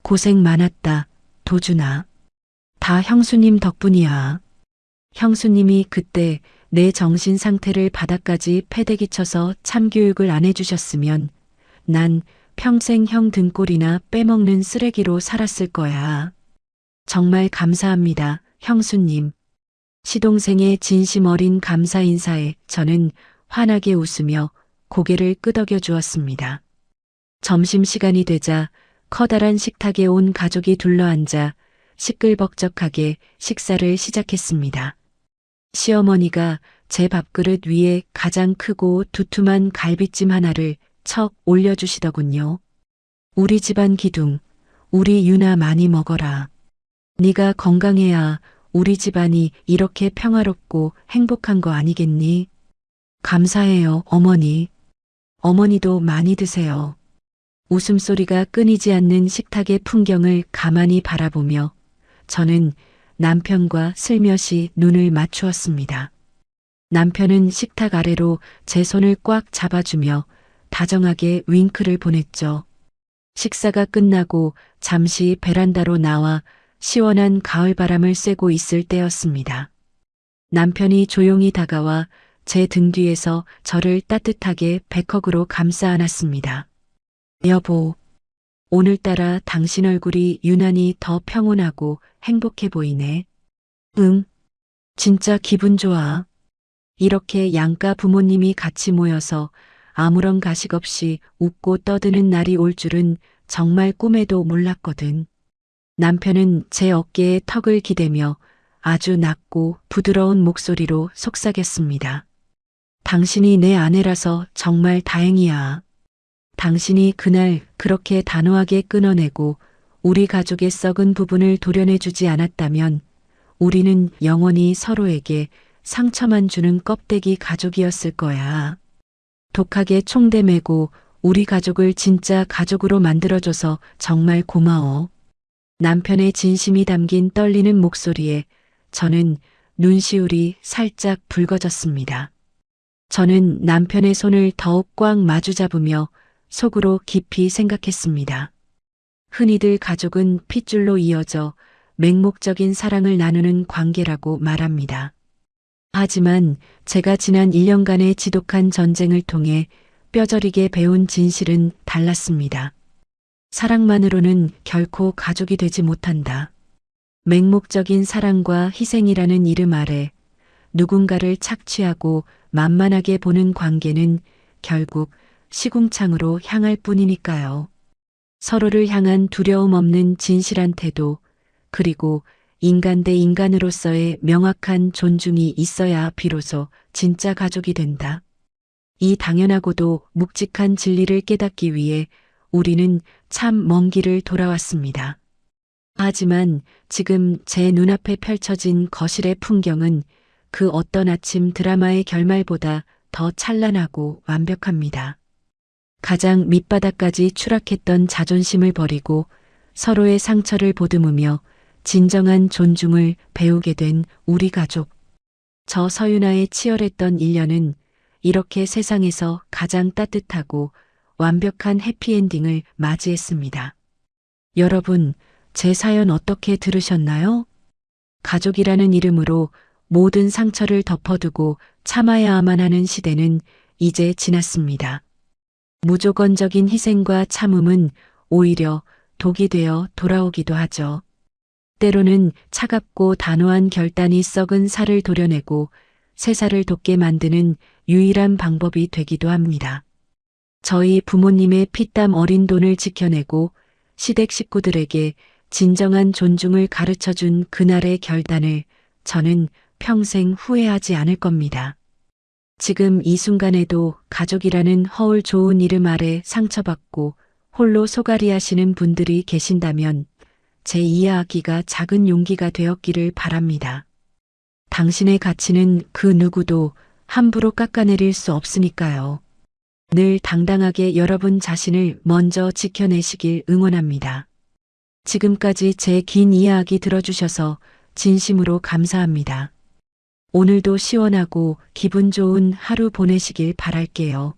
고생 많았다, 도준아. 다 형수님 덕분이야. 형수님이 그때 내 정신 상태를 바닥까지 패대기 쳐서 참교육을 안 해주셨으면 난 평생 형 등골이나 빼먹는 쓰레기로 살았을 거야. 정말 감사합니다, 형수님. 시동생의 진심 어린 감사 인사에 저는 환하게 웃으며 고개를 끄덕여 주었습니다. 점심시간이 되자 커다란 식탁에 온 가족이 둘러앉아 시끌벅적하게 식사를 시작했습니다. 시어머니가 제 밥그릇 위에 가장 크고 두툼한 갈비찜 하나를 척 올려주시더군요. 우리 집안 기둥, 우리 유나 많이 먹어라. 네가 건강해야 우리 집안이 이렇게 평화롭고 행복한 거 아니겠니? 감사해요, 어머니. 어머니도 많이 드세요. 웃음소리가 끊이지 않는 식탁의 풍경을 가만히 바라보며 저는 남편과 슬며시 눈을 맞추었습니다. 남편은 식탁 아래로 제 손을 꽉 잡아주며 다정하게 윙크를 보냈죠. 식사가 끝나고 잠시 베란다로 나와 시원한 가을바람을 쐬고 있을 때였습니다. 남편이 조용히 다가와 제 등 뒤에서 저를 따뜻하게 백허그로 감싸 안았습니다. 여보, 오늘따라 당신 얼굴이 유난히 더 평온하고 행복해 보이네. 응, 진짜 기분 좋아. 이렇게 양가 부모님이 같이 모여서 아무런 가식 없이 웃고 떠드는 날이 올 줄은 정말 꿈에도 몰랐거든. 남편은 제 어깨에 턱을 기대며 아주 낮고 부드러운 목소리로 속삭였습니다. 당신이 내 아내라서 정말 다행이야. 당신이 그날 그렇게 단호하게 끊어내고 우리 가족의 썩은 부분을 도려내주지 않았다면 우리는 영원히 서로에게 상처만 주는 껍데기 가족이었을 거야. 독하게 총대매고 우리 가족을 진짜 가족으로 만들어줘서 정말 고마워. 남편의 진심이 담긴 떨리는 목소리에 저는 눈시울이 살짝 붉어졌습니다. 저는 남편의 손을 더욱 꽉 마주잡으며 속으로 깊이 생각했습니다. 흔히들 가족은 핏줄로 이어져 맹목적인 사랑을 나누는 관계라고 말합니다. 하지만 제가 지난 1년간의 지독한 전쟁을 통해 뼈저리게 배운 진실은 달랐습니다. 사랑만으로는 결코 가족이 되지 못한다. 맹목적인 사랑과 희생이라는 이름 아래 누군가를 착취하고 만만하게 보는 관계는 결국 시궁창으로 향할 뿐이니까요. 서로를 향한 두려움 없는 진실한 태도, 그리고 인간 대 인간으로서의 명확한 존중이 있어야 비로소 진짜 가족이 된다. 이 당연하고도 묵직한 진리를 깨닫기 위해 우리는 참 먼 길을 돌아왔습니다. 하지만 지금 제 눈앞에 펼쳐진 거실의 풍경은 그 어떤 아침 드라마의 결말보다 더 찬란하고 완벽합니다. 가장 밑바닥까지 추락했던 자존심을 버리고 서로의 상처를 보듬으며 진정한 존중을 배우게 된 우리 가족. 저 서윤아의 치열했던 1년은 이렇게 세상에서 가장 따뜻하고 완벽한 해피엔딩을 맞이했습니다. 여러분, 제 사연 어떻게 들으셨나요? 가족이라는 이름으로 모든 상처를 덮어두고 참아야만 하는 시대는 이제 지났습니다. 무조건적인 희생과 참음은 오히려 독이 되어 돌아오기도 하죠. 때로는 차갑고 단호한 결단이 썩은 살을 도려내고 새 살을 돋게 만드는 유일한 방법이 되기도 합니다. 저희 부모님의 피땀 어린 돈을 지켜내고 시댁 식구들에게 진정한 존중을 가르쳐준 그날의 결단을 저는 평생 후회하지 않을 겁니다. 지금 이 순간에도 가족이라는 허울 좋은 이름 아래 상처받고 홀로 소갈이 하시는 분들이 계신다면 제 이야기가 작은 용기가 되었기를 바랍니다. 당신의 가치는 그 누구도 함부로 깎아내릴 수 없으니까요. 늘 당당하게 여러분 자신을 먼저 지켜내시길 응원합니다. 지금까지 제 긴 이야기 들어주셔서 진심으로 감사합니다. 오늘도 시원하고 기분 좋은 하루 보내시길 바랄게요.